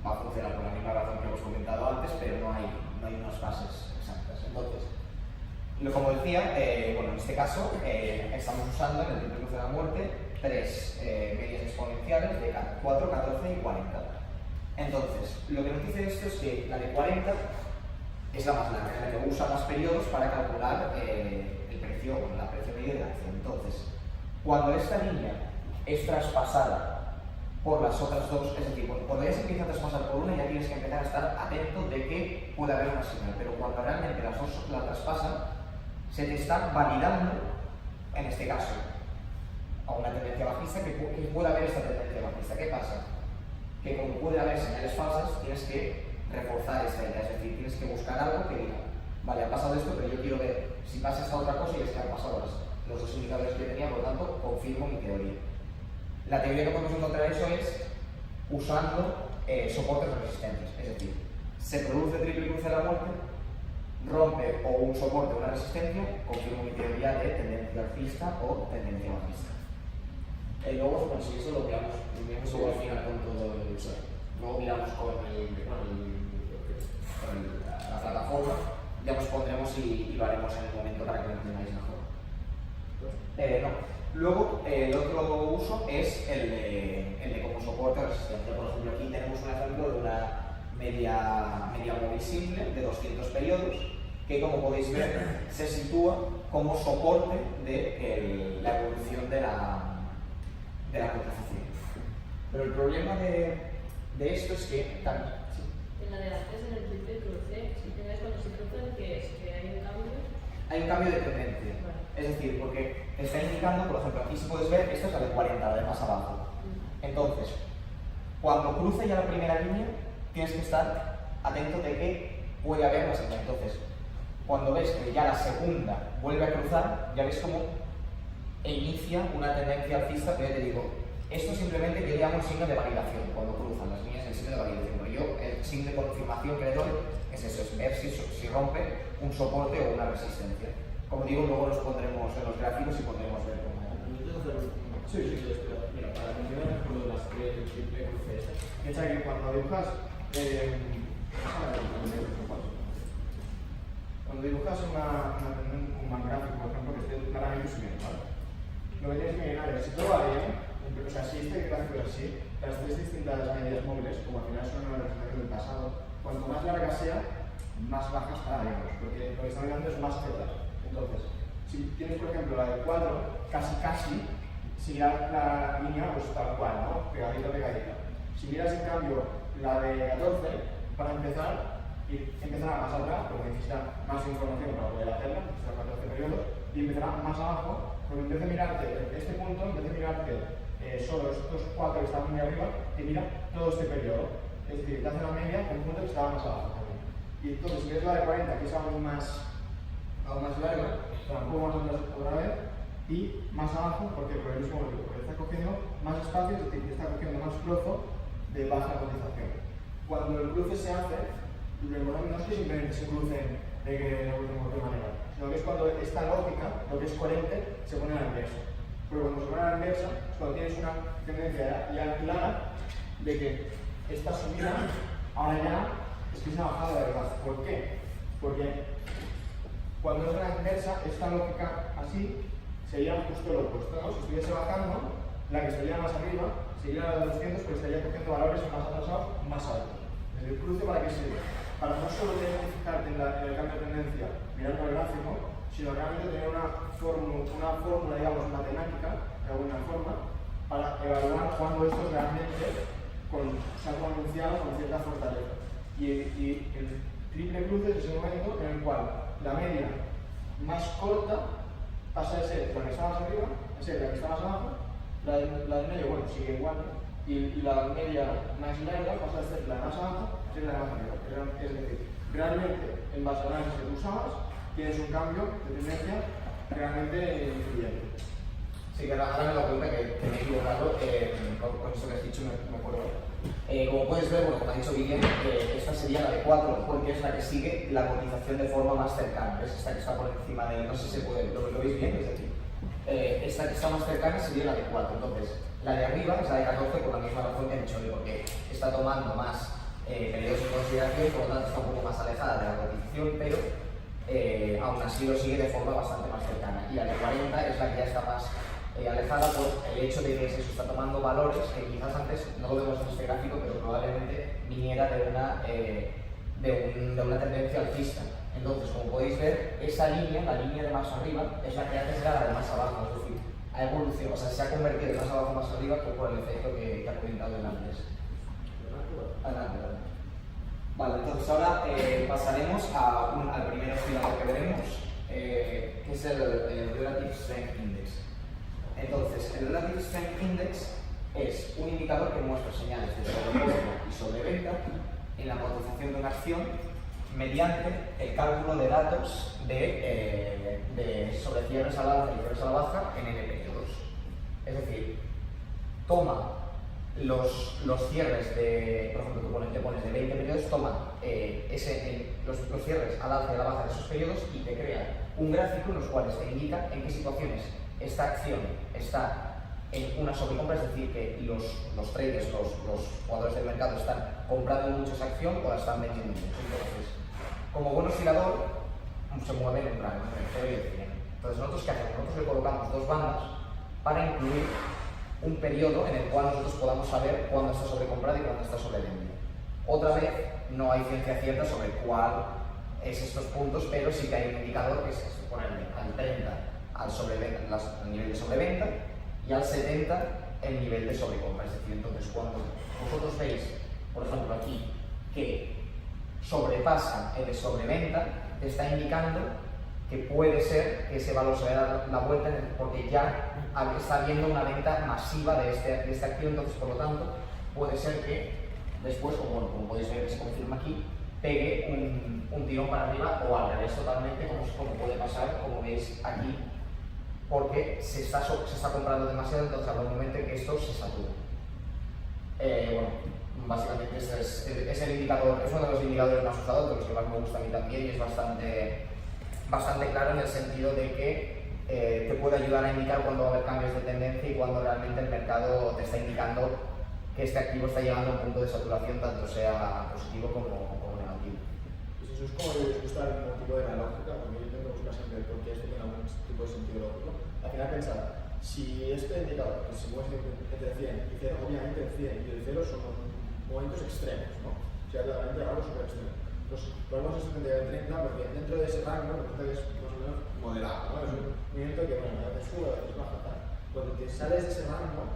va a funcionar por la misma razón que hemos comentado antes, pero no hay unas bases exactas. Entonces, como decía, bueno, en este caso estamos usando en el triple cruce de la muerte 3 medias exponenciales de 4, 14 y 40. Entonces, lo que nos dice esto es que la de 40 es la más larga, la que usa más periodos para calcular el precio, bueno, la precio medio de la acción. Entonces, cuando esta línea es traspasada por las otras dos, es decir, cuando ya se empieza a traspasar por una, ya tienes que empezar a estar atento de que puede haber una señal, pero cuando realmente las dos la traspasan, se te está validando, en este caso, a una tendencia bajista, que puede haber esta tendencia bajista. ¿Qué pasa? Que como puede haber señales falsas, tienes que reforzar esta idea, es decir, tienes que buscar algo que diga, vale, ha pasado esto, pero yo quiero ver si pasa esta otra cosa y es que han pasado los dos indicadores que tenía, por lo tanto, confirmo mi teoría. La teoría que podemos encontrar eso es usando soportes o resistencias, es decir, se produce triple cruce de la muerte, rompe o un soporte o una resistencia, confirmo mi teoría de tendencia alcista o tendencia bajista. Luego, bueno, si eso lo miramos luego al final con todo el... Luego miramos con la plataforma, ya os pondremos y lo haremos en el momento para que lo entendáis mejor. No. Luego, el otro uso es el de como soporte o resistencia. Por ejemplo, aquí tenemos un ejemplo de una media móvil simple de 200 periodos que, como podéis ver, se sitúa como soporte de la evolución de la cotización. Pero el problema de esto es que En la de las 3 en el triple cruce, ¿ves cuando se cruzan que es? ¿Que hay un cambio? Hay un cambio de tendencia. Vale. Es decir, porque te está indicando, por ejemplo, aquí si puedes ver, esta es la de 40, la de más abajo. Entonces, cuando cruce ya la primera línea, tienes que estar atento de que puede haber una señal. Entonces, cuando ves que ya la segunda vuelve a cruzar, ya ves cómo inicia una tendencia alcista, que yo te digo, esto simplemente yo llamo un signo de validación, cuando cruzan las líneas, el signo de validación. Pero yo, el signo de confirmación que le doy es eso, es ver si rompe un soporte o una resistencia. Como digo, luego los pondremos en los gráficos y podremos ver cómo. Sí, pero mira, para mencionar el ejemplo de las 3 del triple cruce esta, piensa que cuando dibujas un gráfico, por ejemplo, que esté claramente subiendo, ¿vale? Lo que tienes que mirar es si todo va bien, o sea, si este gráfico es así, las 3 distintas medidas móviles, como al final son una representación del pasado, cuanto más larga sea, más baja estará, digamos, porque lo que está mirando es más hacia atrás. Entonces, si tienes, por ejemplo, la de 4, casi, seguirá la línea pues tal cual, ¿no? Pegadita. Si miras, en cambio, la de 14, para empezar, empezará más atrás, porque necesita más información para poder hacerla, necesita 14 periodos, y empezará más abajo, porque en vez de mirarte este punto, en vez de mirarte solo estos 4 que están muy arriba, te mira todo este periodo. Es decir, te hace la media con un punto que estaba más abajo también. Y entonces, si ves la de 40, que es aún más larga, un poco más otra vez, y más abajo, porque por el mismo motivo, porque está cogiendo más espacio, es decir, está cogiendo más trozo de baja cotización. Cuando el cruce se hace, lo importante no es que simplemente se crucen de cualquier manera, sino que es cuando esta lógica, lo que es coherente, se pone a la inversa. Pero cuando se pone a la inversa, es cuando tienes una tendencia ya clara de que esta subida ahora ya es que es una bajada de verdad. ¿Por qué? Porque Cuando es la inversa, esta lógica así sería justo lo opuesto, ¿no? Si estuviese bajando, la que estaría más arriba sería la de 200, pero estaría cogiendo valores más atrasados, más altos. El cruce, ¿para qué sirve? Para no solo identificarte en el cambio de tendencia mirando el gráfico, sino realmente tener una fórmula, digamos, matemática, de alguna forma, para evaluar cuándo esto realmente se ha pronunciado con cierta fortaleza. Y el triple cruce es ese momento en el cual la media más corta pasa de ser la que está más arriba a ser la que está más abajo, la del medio, bueno, sigue igual, ¿no? Y la media más larga pasa de ser la más abajo a ser la más arriba. Es decir, realmente, en base al análisis que tú usabas, tienes un cambio de tendencia realmente influyente. Sí, que ahora me he dado cuenta que me he equivocado con esto que has dicho, me acuerdo. Como puedes ver, bueno, como ha dicho Guillem, esta sería la de 4, porque es la que sigue la cotización de forma más cercana. Es esta que está por encima de, no sé si se puede, ¿lo veis bien desde aquí? Esta que está más cercana sería la de 4. Entonces, la de arriba es la de 14 por la misma razón que he dicho, porque está tomando más periodos en consideración, por lo tanto está un poco más alejada de la cotización, pero aún así lo sigue de forma bastante más cercana. Y la de 40 es la que ya está más alejada por el hecho de que se está tomando valores que quizás antes no lo vemos en este gráfico, pero probablemente viniera de una tendencia alcista. Entonces, como podéis ver, esa línea, la línea de más arriba, es la que antes era la de más abajo, es decir, ha evolucionado, o sea, se ha convertido de más abajo a más arriba por el efecto que ha comentado antes. Adelante. Vale, entonces ahora pasaremos al primer oscilador que veremos, que es el Relative Strength Index. Entonces, el Relative Strength Index es un indicador que muestra señales de sobrecosto y sobreventa en la cotización de una acción mediante el cálculo de datos de sobrecierres al alza y cierres a la baja en N periodos. Es decir, toma los cierres de, por ejemplo, tú te pones de 20 periodos, toma los cierres al alza y a la baja de esos periodos y te crea un gráfico en los cuales te indica en qué situaciones esta acción está en una sobrecompra, es decir, que los traders, los jugadores del mercado están comprando mucho esa acción o la están vendiendo mucho. Entonces, como buen oscilador, se mueve en un rango, en el 0 y el 100. Entonces, ¿nosotros qué hacemos? Nosotros le colocamos dos bandas para incluir un periodo en el cual nosotros podamos saber cuándo está sobrecomprado y cuándo está sobrevendido. Otra vez, no hay ciencia cierta sobre cuál es estos puntos, pero sí que hay un indicador que es ponerle al 30 al nivel de sobreventa y al 70 el nivel de sobrecompra. Es decir, entonces cuando vosotros veis, por ejemplo aquí, que sobrepasa el de sobreventa, te está indicando que puede ser que ese valor se vaya a dar la vuelta porque ya está habiendo una venta masiva de esta acción, entonces por lo tanto puede ser que después, como podéis ver que se confirma aquí, pegue un tirón para arriba o al revés totalmente, como puede pasar, como veis aquí, porque se está comprando demasiado, entonces habrá un momento en que esto se satura. Bueno, básicamente ese es el indicador, es uno de los indicadores más usados, de los que más me gusta a mí también, y es bastante claro en el sentido de que te puede ayudar a indicar cuándo va a haber cambios de tendencia y cuándo realmente el mercado te está indicando que este activo está llegando a un punto de saturación, tanto sea positivo como negativo. Pues eso es como buscar un tipo de la lógica, porque yo tengo que buscar siempre el por qué esto tiene algún tipo de sentido lógico. Al final pensar, si este indicador que se mueve entre 100 y 0, obviamente el 100 y el 0 son momentos extremos, ¿no? O sea, claramente algo súper extremo. Entonces, podemos estudiar el 30 porque dentro de ese rango, que es más o menos moderado, ¿no? Es un movimiento que, bueno, a veces sube, a veces baja, tal. Cuando te sales de ese rango,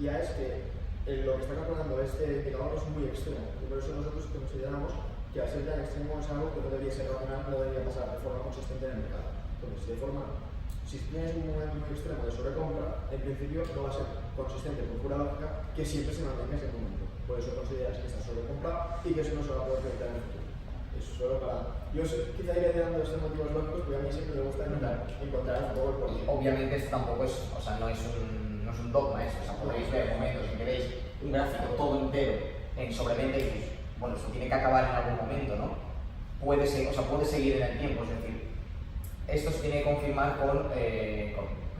ya es que lo que está calculando este indicador es muy extremo. Y por eso nosotros consideramos que al ser tan extremo es algo que no debería ser racional, no debería pasar de forma consistente en el mercado. Entonces, si tienes un momento muy extremo de sobrecompra, en principio no va a ser consistente por pura lógica que siempre se mantenga ese momento. Por eso consideras que está sobrecomprado y que eso no se va a poder evitar en el futuro. Es solo para... Yo quizá iré dando estos motivos lógicos, porque a mí siempre me gusta encontrar un poco el porqué. Obviamente esto tampoco es, o sea, no es un dogma esto, o sea, podéis ver momentos en que veis un gráfico todo entero en sobreventa y dices, bueno, eso tiene que acabar en algún momento, ¿no? Puede seguir en el tiempo, es decir, esto se tiene que confirmar con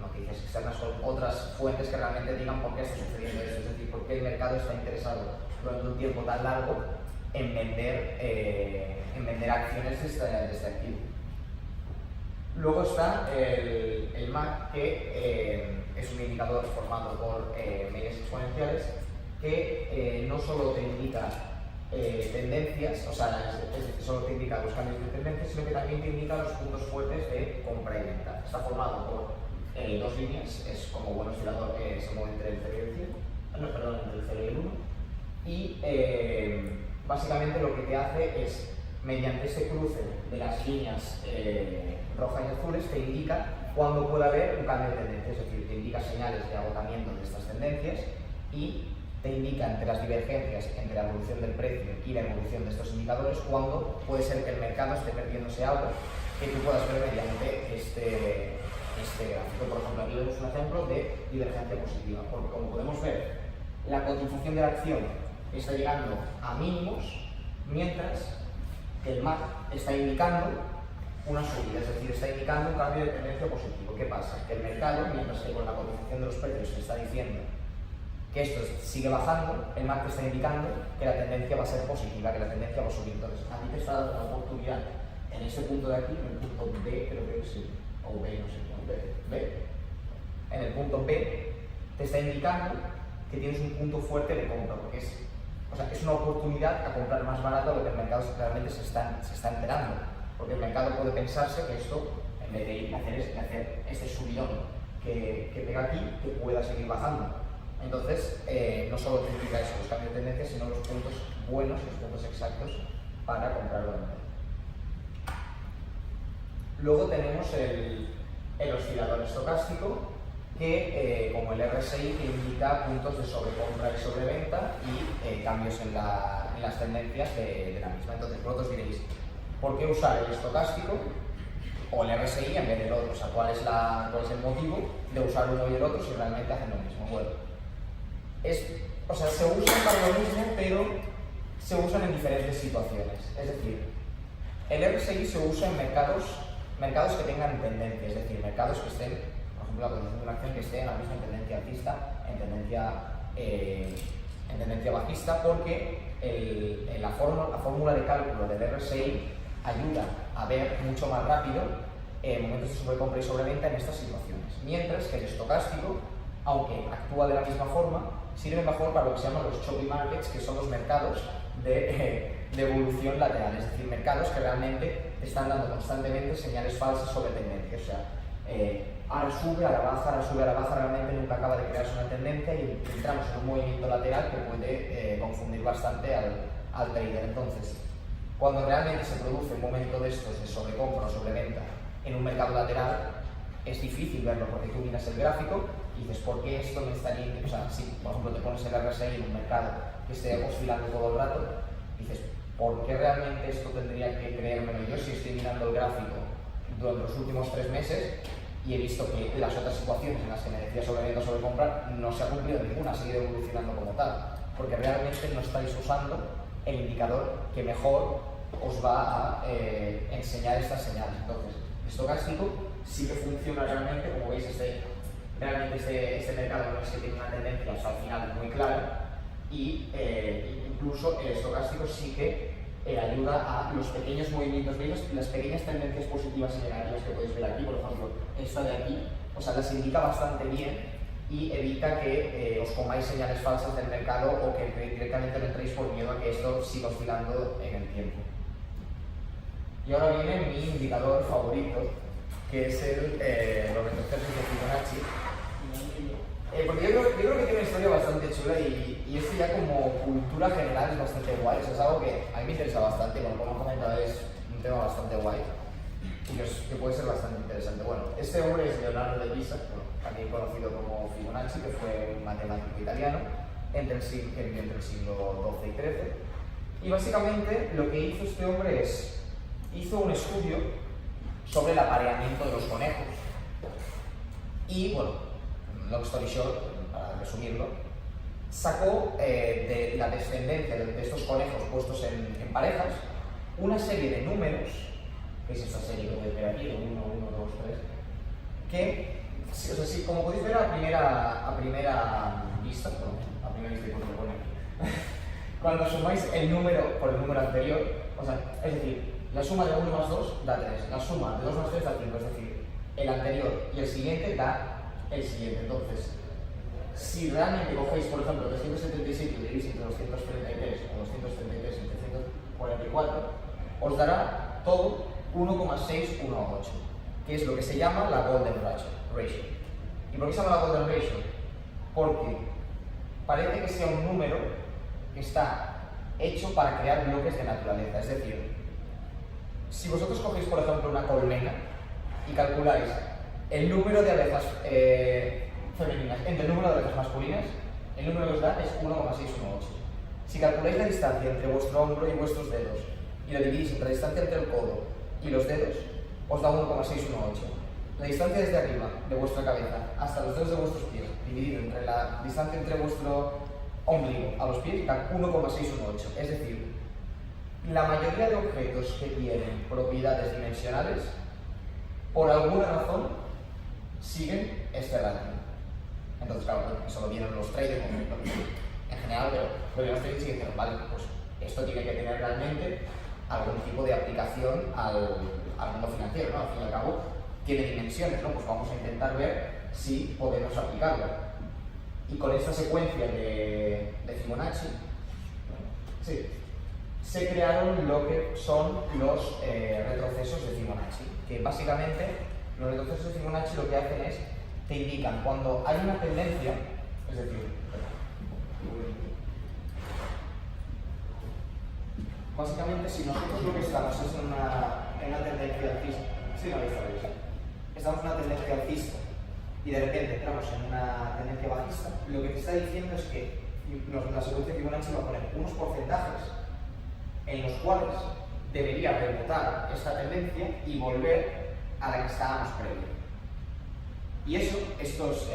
noticias externas, con otras fuentes que realmente digan por qué está sucediendo eso, es decir, por qué el mercado está interesado durante un tiempo tan largo en vender acciones de este activo. Luego está el MAC, que es un indicador formado por medias exponenciales que no solo te indica tendencias, o sea, es decir, solo te indica los cambios de tendencia, sino que también te indica los puntos fuertes de compra y venta. Está formado por dos líneas, es como buen oscilador que se mueve entre el 0 y el 100, no, perdón, entre el 0 y el 1, y básicamente lo que te hace es, mediante ese cruce de las líneas rojas y azules, te indica cuándo puede haber un cambio de tendencia, es decir, te indica señales de agotamiento de estas tendencias y te indica entre las divergencias entre la evolución del precio y la evolución de estos indicadores cuándo puede ser que el mercado esté perdiéndose algo que tú puedas ver mediante este gráfico. Por ejemplo, aquí vemos un ejemplo de divergencia positiva, porque como podemos ver, la cotización de la acción está llegando a mínimos, mientras que el MAC está indicando una subida, es decir, está indicando un cambio de tendencia positivo. ¿Qué pasa? Que el mercado, mientras que con la cotización de los precios se está diciendo que esto sigue bajando, el MAC te está indicando que la tendencia va a ser positiva, que la tendencia va a subir. Entonces, a ti te está dando una oportunidad en este punto de aquí, en el punto B, creo que es, o B, no sé, B. En el punto B te está indicando que tienes un punto fuerte de compra, porque es una oportunidad a comprar más barato de lo que el mercado realmente se está enterando. Porque el mercado puede pensarse que esto, en vez de hacer este subidón que pega aquí, que pueda seguir bajando. Entonces, no solo te indica eso, los cambios de tendencia, sino los puntos buenos, los puntos exactos para comprar o vender. Luego tenemos el oscilador estocástico, que como el RSI te indica puntos de sobrecompra y sobreventa y cambios en las tendencias de la misma. Entonces vosotros diréis, ¿por qué usar el estocástico o el RSI en vez del otro? O sea, ¿cuál es el motivo de usar uno y el otro si realmente hacen lo mismo? Bueno, se usan para lo mismo, pero se usan en diferentes situaciones. Es decir, el RSI se usa en mercados que tengan tendencia, es decir, mercados que estén, por ejemplo, la cotización de una acción que esté ahora mismo en tendencia alcista, en tendencia bajista, porque la fórmula de cálculo del RSI ayuda a ver mucho más rápido momentos de sobrecompra y sobreventa en estas situaciones. Mientras que el estocástico, aunque actúa de la misma forma, sirve mejor para lo que se llaman los choppy markets, que son los mercados de evolución lateral, es decir, mercados que realmente te están dando constantemente señales falsas sobre tendencia. O sea, ahora sube, ahora baja, realmente nunca acaba de crearse una tendencia y entramos en un movimiento lateral que puede confundir bastante al trader. Entonces, cuando realmente se produce un momento de estos de sobrecompra o sobreventa en un mercado lateral, es difícil verlo porque tú miras el gráfico y dices, ¿por qué esto me está yendo? O sea, si por ejemplo te pones el RSI en un mercado que esté oscilando todo el rato, dices, ¿por qué realmente esto tendría que creérmelo yo si estoy mirando el gráfico durante los últimos 3 meses y he visto que las otras situaciones en las que me decía sobreventa o sobrecomprar no se ha cumplido ninguna, ha seguido evolucionando como tal? Porque realmente no estáis usando el indicador que mejor os va a enseñar estas señales. Entonces, estocástico sí que funciona realmente, como veis, realmente este mercado no es que tiene una tendencia hasta el final muy clara, y incluso el estocástico sí que ayuda a los pequeños movimientos de las pequeñas tendencias positivas y negativas que podéis ver aquí. Por ejemplo, esta de aquí, o sea, las indica bastante bien y evita que os comáis señales falsas del mercado o que directamente no entréis por miedo a que esto siga oscilando en el tiempo. Y ahora viene mi indicador favorito, que es los retrocesos de Fibonacci. Porque yo creo que tiene una historia bastante chula y esto ya como cultura general es bastante guay. Eso es algo que a mí me interesa bastante, como he comentado, es un tema bastante guay y que puede ser bastante interesante. Bueno, este hombre es Leonardo de Pisa, también conocido como Fibonacci, que fue un matemático italiano entre el siglo XII y XIII. Y básicamente lo que hizo este hombre hizo un estudio sobre el apareamiento de los conejos. Y bueno, long story short, para resumirlo, sacó de la descendencia de estos conejos puestos en parejas una serie de números, que es esta serie que podéis ver aquí, de 1, 1, 2, 3, que, o sea, sí, como podéis ver a primera vista, y cuando lo pone aquí, cuando sumáis el número por el número anterior, o sea, es decir, La suma de 1 más 2 da 3, la suma de 2 más 3 da 5, es decir, el anterior y el siguiente da el siguiente. Entonces, si realmente cogéis, por ejemplo, 377 y dividís entre 233 o 233 entre 144, os dará todo 1,618, que es lo que se llama la Golden Ratio. ¿Y por qué se llama la Golden Ratio? Porque parece que sea un número que está hecho para crear bloques de naturaleza. Es decir, si vosotros cogéis, por ejemplo, una colmena y calculáis el número de abejas femeninas entre el número de abejas masculinas, el número que os da es 1,618. Si calculáis la distancia entre vuestro hombro y vuestros dedos y lo dividís entre la distancia entre el codo y los dedos, os da 1,618. La distancia desde arriba de vuestra cabeza hasta los dedos de vuestros pies, dividido entre la distancia entre vuestro ombligo a los pies, da 1,618. Es decir, la mayoría de objetos que tienen propiedades dimensionales, por alguna razón, siguen este ranking. Entonces, claro, eso lo vieron los traders en general, pero lo vieron los traders y dijeron, vale, pues esto tiene que tener realmente algún tipo de aplicación al mundo financiero, ¿no? Al fin y al cabo, tiene dimensiones, ¿no? Pues vamos a intentar ver si podemos aplicarlo. Y con esta secuencia de Fibonacci, sí, se crearon lo que son los retrocesos de Fibonacci, que básicamente los retrocesos de Fibonacci lo que hacen es, te indican cuando hay una tendencia, es decir, básicamente si nosotros lo que estamos es en una tendencia alcista, sí, no, estamos en una tendencia alcista y de repente entramos en una tendencia bajista, lo que te está diciendo es que la secuencia de Fibonacci va a poner unos porcentajes en los cuales debería rebotar esta tendencia y volver a la que estábamos previo. Y eso, estos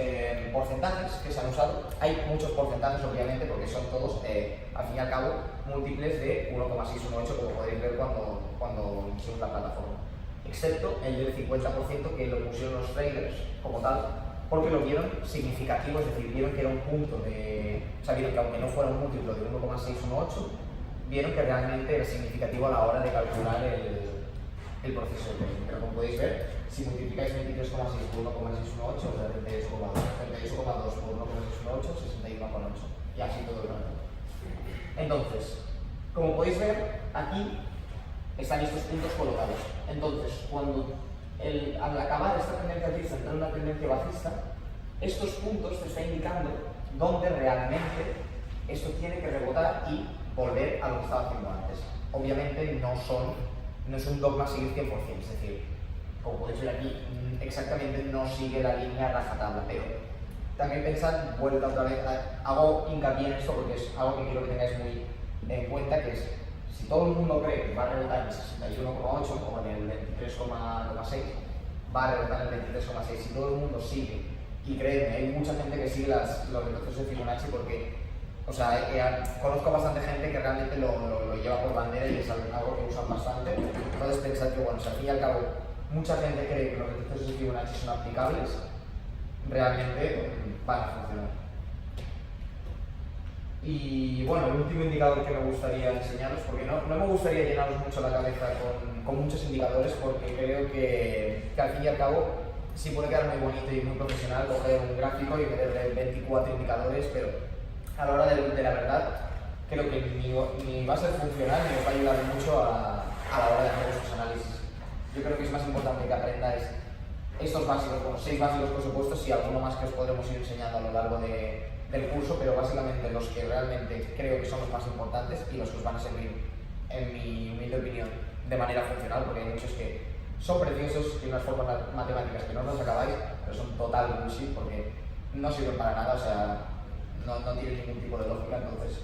porcentajes que se han usado, hay muchos porcentajes obviamente porque son todos, al fin y al cabo, múltiples de 1,618 como podéis ver cuando usamos la plataforma. Excepto el del 50% que lo pusieron los traders como tal, porque lo vieron significativo, es decir, vieron que era un punto de... O sea, vieron que aunque no fuera un múltiplo de 1,618, vieron que realmente era significativo a la hora de calcular el proceso de trading. Pero como podéis ver, si multiplicáis 23,6 por 1,618, o sea, 38,2 por 1,618, 61,8. Y así todo el rato. Entonces, como podéis ver, aquí están estos puntos colocados. Entonces, cuando al acabar esta tendencia alcista entrar en una tendencia bajista, estos puntos te están indicando dónde realmente esto tiene que rebotar y volver a lo que estaba haciendo antes. Obviamente no es un dogma seguir 100%, es decir, como podéis ver aquí, exactamente no sigue la línea rajatabla, pero también pensad, vuelta otra vez, hago hincapié en esto porque es algo que quiero que tengáis muy en cuenta, que es, si todo el mundo cree que va a rebotar en el 61,8 o en el 23,6, va a rebotar en el 23,6, si todo el mundo sigue, y créeme, hay mucha gente que sigue los retrocesos de Fibonacci porque, o sea, conozco bastante gente que realmente lo lleva por bandera y es algo que usan bastante. Entonces pensad que, bueno, si al fin y al cabo mucha gente cree que los retrocesos de Fibonacci son aplicables, realmente van a funcionar. Y bueno, el último indicador que me gustaría enseñaros, porque no me gustaría llenaros mucho la cabeza con muchos indicadores, porque creo que al fin y al cabo sí puede quedar muy bonito y muy profesional coger un gráfico y meterle 24 indicadores, pero a la hora de la verdad creo que ni va a ser funcional ni os va a ayudar mucho a la hora de hacer estos análisis. Yo creo que es más importante que aprendáis estos básicos, como 6 básicos por supuesto, y alguno más que os podremos ir enseñando a lo largo del curso, pero básicamente los que realmente creo que son los más importantes y los que os van a servir, en mi humilde opinión, de manera funcional, porque hay muchos que son preciosos, tienen unas formas matemáticas que no os acabáis, pero son total bullshit porque no sirven para nada, o sea, no tienen ningún tipo de lógica, entonces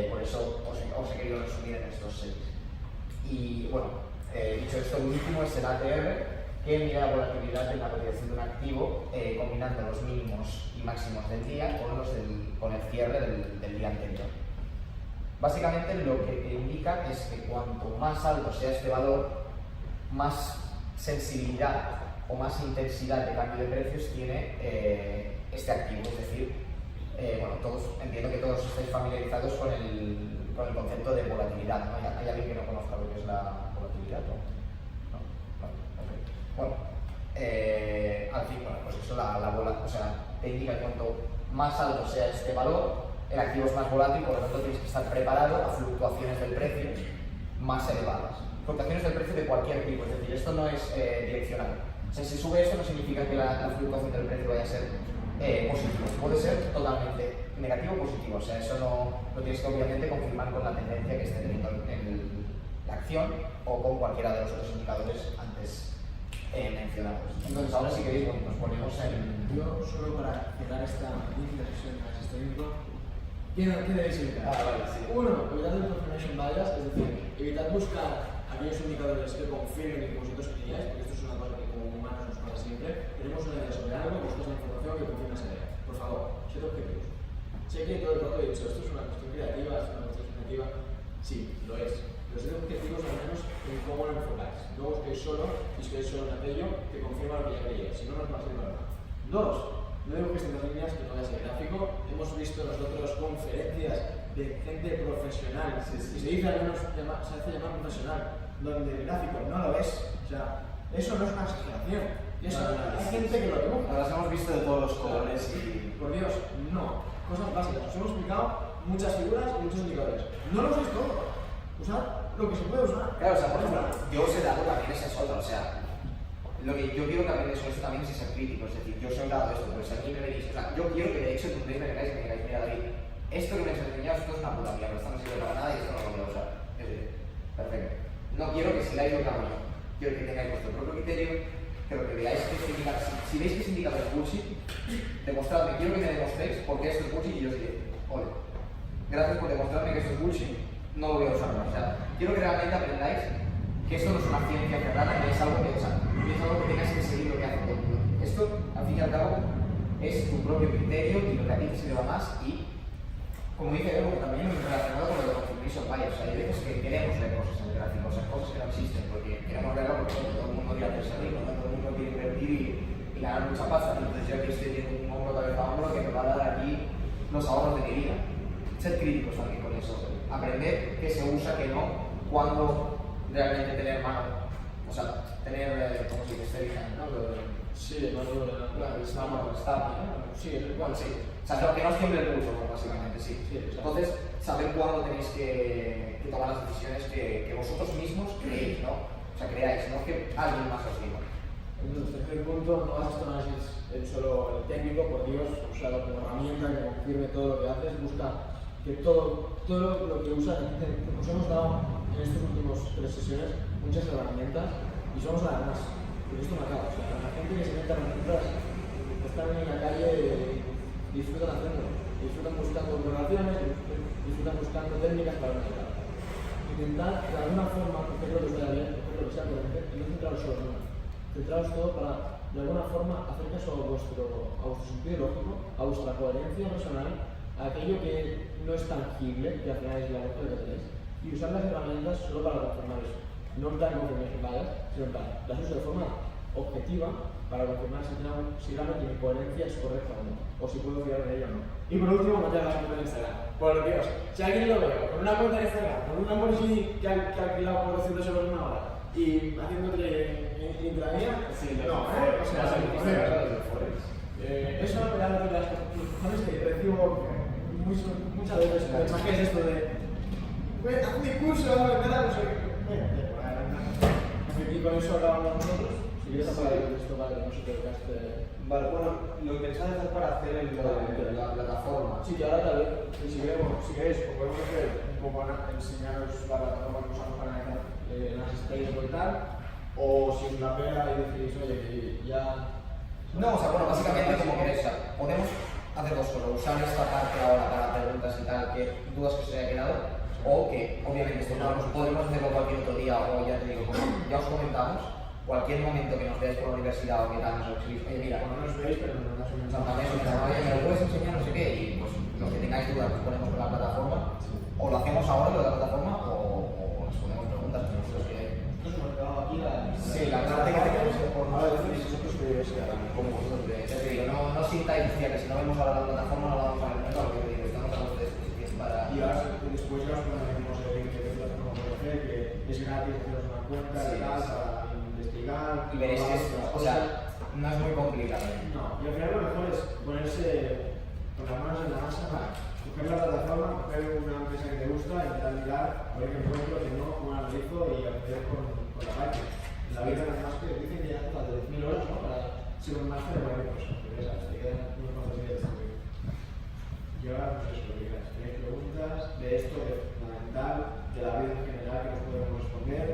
por eso os he querido resumir en estos 6. Y bueno, dicho esto, el último es el ATR, que mide la volatilidad de la cotización de un activo combinando los mínimos y máximos del día con el cierre del día anterior. Básicamente lo que te indica es que cuanto más alto sea este valor, más sensibilidad o más intensidad de cambio de precios tiene este activo. Es decir, bueno, entiendo que todos estáis familiarizados con el concepto de volatilidad, ¿no? Hay alguien que no conozca lo que es la volatilidad. teatro? No, vale, perfecto. Bueno, al fin, bueno, pues eso la bola, o sea, te indica que cuanto más alto sea este valor, el activo es más volátil, por lo tanto tienes que estar preparado a fluctuaciones del precio más elevadas. Fluctuaciones del precio de cualquier tipo, es decir, esto no es direccional. O sea, si sube esto no significa que la fluctuación del precio vaya a ser positivo, puede ser totalmente negativo o positivo, o sea, eso no lo tienes que obviamente confirmar con la tendencia que esté teniendo la acción o con cualquiera de los otros indicadores antes mencionados. Entonces, ahora si queréis, bueno, nos ponemos en... Yo, solo para cerrar esta sesión de asistencia, ¿qué debéis evitar? Vale, sí. Uno, evitar el confirmation bias, es decir, evitar buscar aquellos indicadores que confirmen que vosotros creíais, porque esto es una cosa que como humanos nos pasa siempre. Tenemos una idea sobre algo, buscas la información que confirma esa idea. Por favor, sed objetivos. Sé que todo el rato he dicho, esto es una cuestión creativa, es una cuestión subjetiva. Sí, lo es. Pero sed objetivos al menos en cómo lo enfocáis. No busquéis solo en aquello que confirma lo que ya creíais, si no, no os va a servir para nada. Dos, no dibujéis tantas líneas que no veáis el gráfico. Hemos visto nosotros conferencias de gente profesional, y se dice al menos, se hace llamar profesional, donde el gráfico no lo ves. O sea, eso no es una exageración. Y eso hay gente que lo dibuja. Las hemos visto de todos los colores y... Por Dios, no. Cosas básicas. Os hemos explicado muchas figuras y muchos indicadores. No lo uséis todo. Usad lo que se puede usar. Claro, o sea, por ejemplo, yo os he dado también esa otra, o sea, lo que yo quiero que aprendáis con esto también es ser crítico, es decir, yo os he dado esto, pues aquí me venís, o sea, yo quiero que de hecho tú me digáis, mira David, esto que me has enseñado, esto es una puta mierda, esto no sirve para nada y esto no lo voy a usar. Es decir, perfecto. No quiero que sigáis lo que hago yo, quiero que tengáis vuestro propio criterio, pero que veáis que este indicador, si veis que ese indicador es bullshit, demostradme, quiero que me demostréis por qué esto es bullshit y yo os diré, ole, gracias por demostrarme que esto es bullshit, no lo voy a usar más. O sea, quiero que realmente aprendáis que esto no es una ciencia cerrada, que es algo que, o sea, es algo que tengáis que seguir lo que hace todo el mundo. Esto, al fin y al cabo, es tu propio criterio y lo que a ti te sirva más y, como dice Evo, también relacionado con lo de confirmation bias. O sea, hay veces que queremos ver cosas en el gráfico, o sea, cosas que no existen, porque queremos verlo porque todo el mundo quiere hacerse rico, ¿no? Todo el mundo quiere invertir y ganar mucha pasta. Entonces yo aquí estoy viendo un hombro cabeza a hombro que me va a dar aquí los ahorros de mi vida. Ser críticos también con eso. Aprender qué se usa, qué no, cuándo realmente tener mano, o sea, tener, como si te digan, ¿no? Sí, Estamos, ¿no? Sí, Bueno, sí. O sea, que no es siempre el uso, básicamente, sí. Entonces, saber cuándo tenéis que tomar las decisiones que vosotros mismos creéis, ¿no? O sea, creáis, no que alguien más os diga. Entonces, tercer punto, no hagas esto análisis solo el técnico, por Dios, úsalo como herramienta que confirme todo lo que haces, busca que todo lo que usas, os hemos dado en estas últimas 3 sesiones muchas herramientas y somos nada más. Porque esto no acaba. O sea, la gente que se mete a las cifras están en la calle y disfrutan haciéndolo. Disfrutan buscando correlaciones, disfrutan buscando técnicas para mejorar. Intentar de alguna forma hacer lo que sea bien, hacer lo que sea correcto y no centraros solo en una. Centraros todo para de alguna forma hacer caso a vuestro sentido lógico, a vuestra coherencia personal, a aquello que no es tangible, que al final es la lógica que tenéis, y usar las herramientas solo para confirmar eso. No en plan confirmation bias, sino en plan, las uso de forma objetiva para confirmar si realmente mi coherencia es correcta o no, o si puedo fiar de ella o no. Y por último, no te hagas cuenta de Instagram. Por Dios, si alguien lo veo con una cuenta de Instagram, con un Lamborghini que ha alquilado por 200 euros una hora y haciéndote intradía, Sí, no, o sea, eso me da las cosas que recibo muchas veces. Además, ¿qué es esto de? Haz mi curso, no sé qué. Y con eso acabamos nosotros. Si quieres apagar esto para que no se te gaste. Vale, bueno, lo que pensaba hacer para hacer la plataforma. Sí, ahora tal vez, si queréis, os podemos hacer un poco enseñaros la plataforma que usamos para analizar en asistencia y tal, o si os la pena y decís, oye, que ya. No, o sea, bueno, básicamente como queréis, o sea, podemos hacer dos cosas, usar esta parte ahora para preguntas y tal, que dudas que os haya quedado, o que obviamente esto podemos hacerlo cualquier otro día, o ya te digo, como ya os comentamos, cualquier momento que nos veáis por la universidad o que tal, nos escribís, oye mira, No nos veis, pero no nos exactamente, oye, me lo puedes enseñar, no sé qué, y pues los que tengáis dudas nos ponemos con la plataforma, o lo hacemos ahora lo de la plataforma, o nos ponemos preguntas que nosotros queráis. Nosotros hemos quedado aquí la. Sí, la parte que tenemos que por Ahora decís vosotros que como vosotros veáis. Es decir, no sintáis que si no vemos ahora la plataforma no la vamos a ver, no, lo que digo, estamos a vuestra disposición para... Y ahora después ya os ponemos el link de la plataforma que es gratis, una cuenta Sí, y tal, sí. para investigar. Y veréis que es, probar, o sea, no es muy complicado. no, y al final lo mejor es ponerse con las manos en la masa, coger la plataforma, coger una empresa que te gusta, intentar mirar, a ver qué encuentro, que no, cómo analizo y aprender con la parte. La vida además que dicen que ya hace falta 10.000 horas, ¿no? Para ser un máster de cualquier cosa, porque ya sabes, te quedan unos cuantos días de estudio. Y ahora, pues eso, lo que quieras. Tenéis preguntas de esto, de fundamental, de la vida en general que nos podemos responder.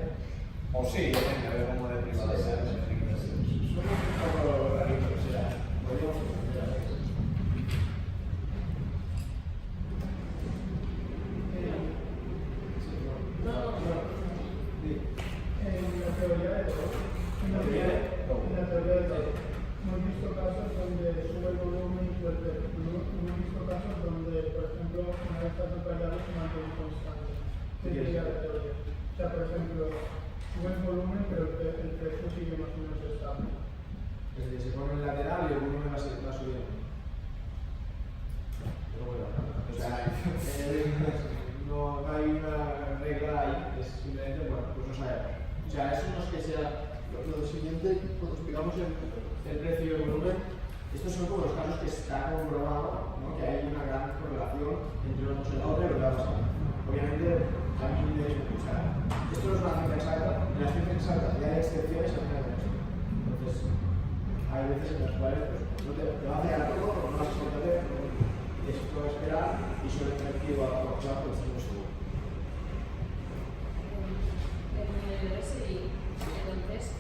O sí, depende, a ver cómo de privado sea. Somos un poco raritos, o sea, podríamos responder a eso. En la teoría de todo, hemos visto casos donde sube el volumen y sube el precio. Hemos visto casos donde, por ejemplo, una vez estas dos variables se mantienen constantes. ¿Qué sería la teoría? O sea, por ejemplo, sube el volumen, pero el precio sigue más o menos estable. Es decir, se pone en lateral y el volumen va subiendo. Pero bueno, o sea, no hay una regla ahí, es simplemente, bueno, pues no sabemos. O sea, eso no es que sea lo siguiente, cuando explicamos el precio y el volumen, estos son como los casos que está comprobado, ¿no? Que hay una gran correlación entre una cosa y la otra y lo que va a pasar. Obviamente, hay miles de cosas. Esto no es una ciencia exacta, en la ciencia exacta ya hay excepciones al final de esto. Entonces, hay veces en las cuales pues, no te va a hacer algo, no vas a sorprender, y eso puede esperar y suele tener que ir a la cosa por el seguro. Entonces,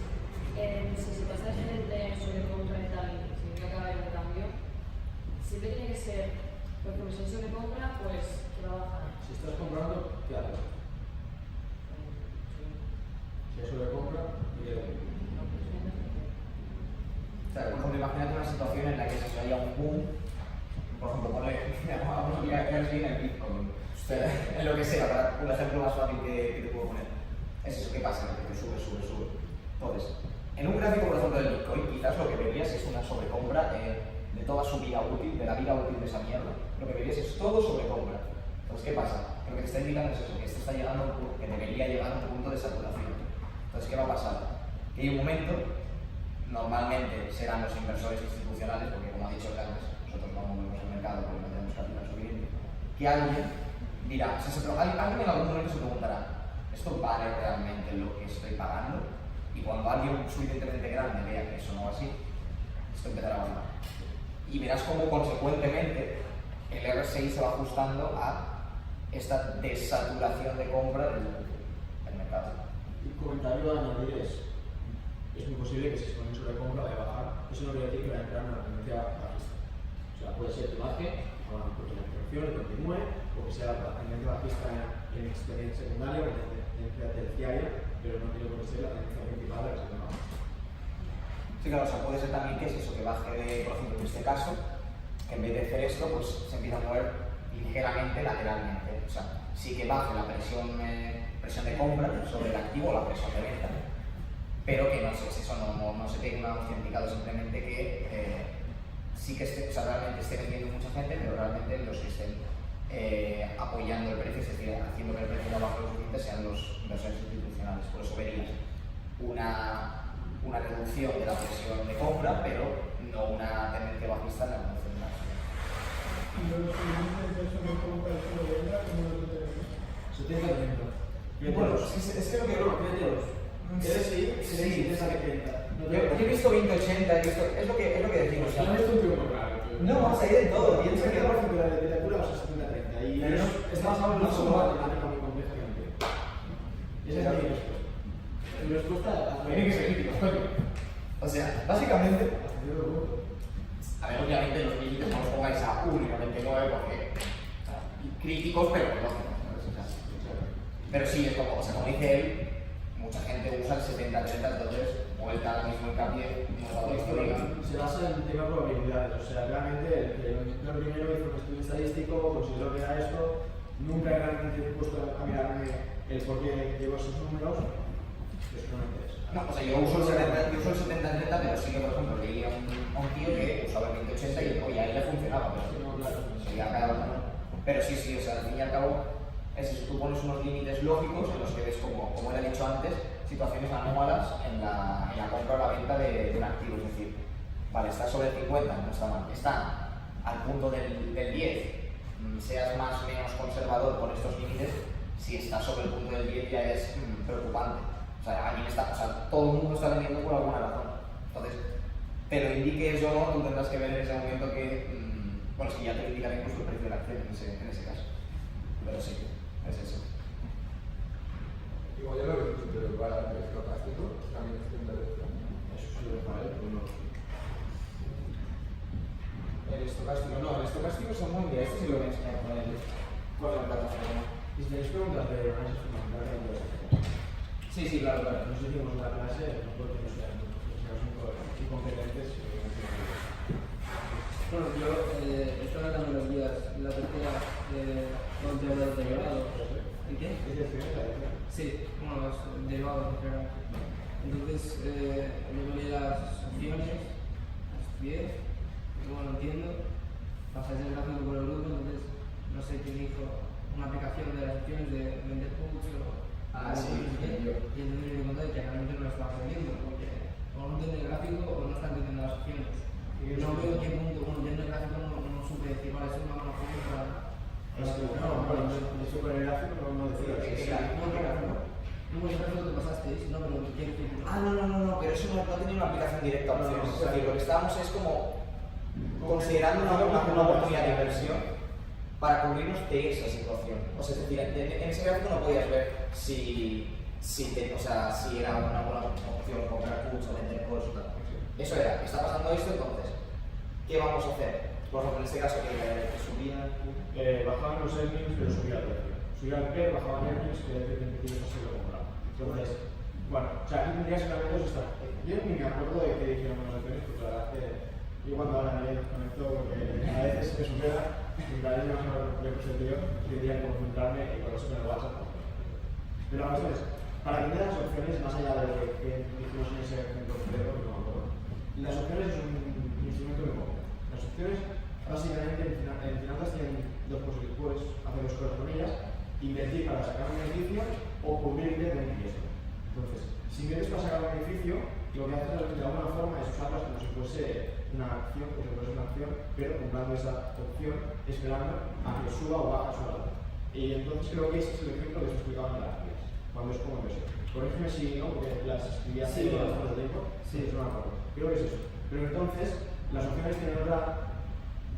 si se pasa gente sobre compra y tal, y si no acaba el cambio, siempre tiene que ser, porque si es sobre compra, pues que va a bajar. Si estás comprando, ¿qué haces? Si es sobre compra, ¿qué Claro, por ejemplo, imagínate una situación en la que se haya un boom, por ejemplo, ponle vamos a mirar en el Bitcoin, en lo que sea, para un ejemplo más fácil que te puedo poner. Es eso que pasa, que sube. Entonces, en un gráfico, por ejemplo, del Bitcoin, quizás lo que verías es una sobrecompra de toda su vida útil, de la vida útil de esa mierda. Lo que verías es todo sobrecompra. Entonces, ¿qué pasa? Lo que te está indicando es eso, que esto está llegando a un punto, que debería llegar a un punto de saturación. Entonces, ¿qué va a pasar? Que hay un momento, normalmente serán los inversores institucionales, porque como ha dicho antes, nosotros no movemos el mercado porque no tenemos capital suficiente, que alguien dirá, alguien en algún momento se preguntará, ¿esto vale realmente lo que estoy pagando? Y cuando alguien suficientemente grande vea que eso no va así, esto empezará a bajar. Y verás cómo consecuentemente el RSI se va ajustando a esta desaturación de compra del mercado. Un comentario a añadir es muy posible que si se pone sobre compra vaya a bajar. Eso no quiere decir que vaya a entrar en una tendencia bajista. O sea, puede ser que baje, ahora porque la corrección y continúe, o que sea la tendencia bajista en experiencia secundaria o en tendencia terciaria, pero no tiene por qué ser la tendencia principal de la que se llama. Sí, claro, o sea, puede ser también que es eso, que baje de, por ejemplo, en este caso, que en vez de hacer esto, pues se empieza a mover ligeramente lateralmente. O sea, sí que baje la presión de compra sobre el activo o la presión de venta, pero que no sé, eso no se tenga autenticado, simplemente que sí que o sea, realmente esté vendiendo mucha gente, pero realmente los que estén apoyando el precio, es decir, haciendo que el precio no baje lo suficiente, sean los inversores institucionales. Por eso verías una reducción de la presión de compra, pero no una tendencia bajista en la reducción de la presión. Y los límites de eso no compra y solo venda, ¿cómo lo tenemos? 70%. Bueno, es que lo que no, créetelos. Sí, esa que cuenta. yo he visto 20-80, es lo que decimos. No es un tío muy raro. No, vamos a ir de todo. Piensa Piensa que que por ejemplo la literatura va a ser 70-30 y Pero no, está basado en una no sola son- matemática muy compleja que entiendo. Esa es mi respuesta. Mi respuesta Tiene que ser crítico, coño. O sea, básicamente, hasta cierto punto. A ver, obviamente los críticos no los pongáis a 1 y 99 porque críticos, pero lógicos. Pero sí, es como, o sea, como dice él, mucha gente usa el 70-30, entonces vuelta al mismo hincapié, Se basa en tema de probabilidades, o sea, realmente el primero hizo un estudio estadístico, consideró que era esto, nunca he realmente puesto a mirarme el por qué llevo esos números, eso no me interesa. No, o sea, yo uso el 70-30, pero sí que, por ejemplo, leía a un tío que usaba el 20-80 y a él le funcionaba, pero No, claro. sería cada uno. Pero sí, o sea, al fin y al cabo, es eso, tú pones unos límites lógicos en los que ves, como él ha dicho antes, situaciones anómalas en la compra o la venta de un activo. Es decir, vale, está sobre el 50, no está mal. Está al punto del 10, seas más o menos conservador con estos límites. Si está sobre el punto del 10 ya es preocupante. O sea, alguien está, o sea, todo el mundo está vendiendo por alguna razón. Entonces, te lo indique eso o no, tú tendrás que ver en ese momento que, bueno, si ya te indicará incluso el precio de la acción en ese caso. Pero sí, es eso. Igual ya lo habéis dicho, pero para el estocástico también es un derecho. Eso sí lo para él, pero no lo sé. El estocástico, no, el estocástico es muy bien. Este sí lo voy a enseñar con la plataforma. Y si tenéis preguntas de análisis fundamental, no puedes hacer. Sí, sí, claro, claro. Nos hicimos una clase, no puedo que no sean incompetentes. Bueno, yo estaba dando los días la tercera con el tema del derivado. ¿El qué? ¿Es decir, la decisión? Sí, bueno, los derivados en general. Entonces, yo leí las opciones, las estudié, y bueno, entiendo, pasé el gráfico por el grupo, entonces no sé quién dijo una aplicación de las opciones de vender puts o... Sí, y entonces me di cuenta de que realmente no lo estaba aprendiendo, porque o no entiende el gráfico o no está entendiendo las opciones. No veo en qué punto, bueno, viendo el gráfico no supe decir, vale, es una buena opción para... Eso con el gráfico no decía. No, el gráfico te pasasteis, no, pero quiero decir... No, pero eso no tiene una aplicación directa a opciones. Es decir, lo que estábamos es como considerando una oportunidad de inversión para cubrirnos de esa situación. O sea, es decir, en ese gráfico no podías ver si era una buena opción comprar puts o vender calls o tal. Eso era, está pasando esto, entonces, ¿qué vamos a hacer? Por ejemplo, en este caso, que subía... bajaban los earnings, pero subía el precio. Subía el precio, bajaban earnings, que el precio se lo compraba. Entonces, bueno, o sea, aquí tendrías que haber dos esta. Yo ni me acuerdo de qué dijeron los acciones, porque la verdad es que yo cuando ahora me desconecto, porque a veces me supera, y cada vez más me presento yo, quería concentrarme y por eso me lo WhatsApp. Pero la cuestión es, para que las opciones, más allá de lo que dijimos en ese ejemplo concreto, que no me acuerdo, las opciones es un instrumento de compra. Las opciones, básicamente, en finanzas tienen dos posibilidades. Puedes hacer dos cosas con ellas: invertir para sacar un beneficio o cubrirte de un riesgo. Entonces, si inviertes para sacar un beneficio, lo que haces de alguna forma es usarlas como si fuese una acción, pero comprando esa opción, esperando a que suba o baja su valor. Y entonces creo que ese es el ejemplo que se explicaba en las acciones, cuando es como inversión. Corrígeme si no, porque las escribí hace bastante tiempo. Sí, eso no me acuerdo. Creo que es eso. Pero entonces, las opciones tienen otra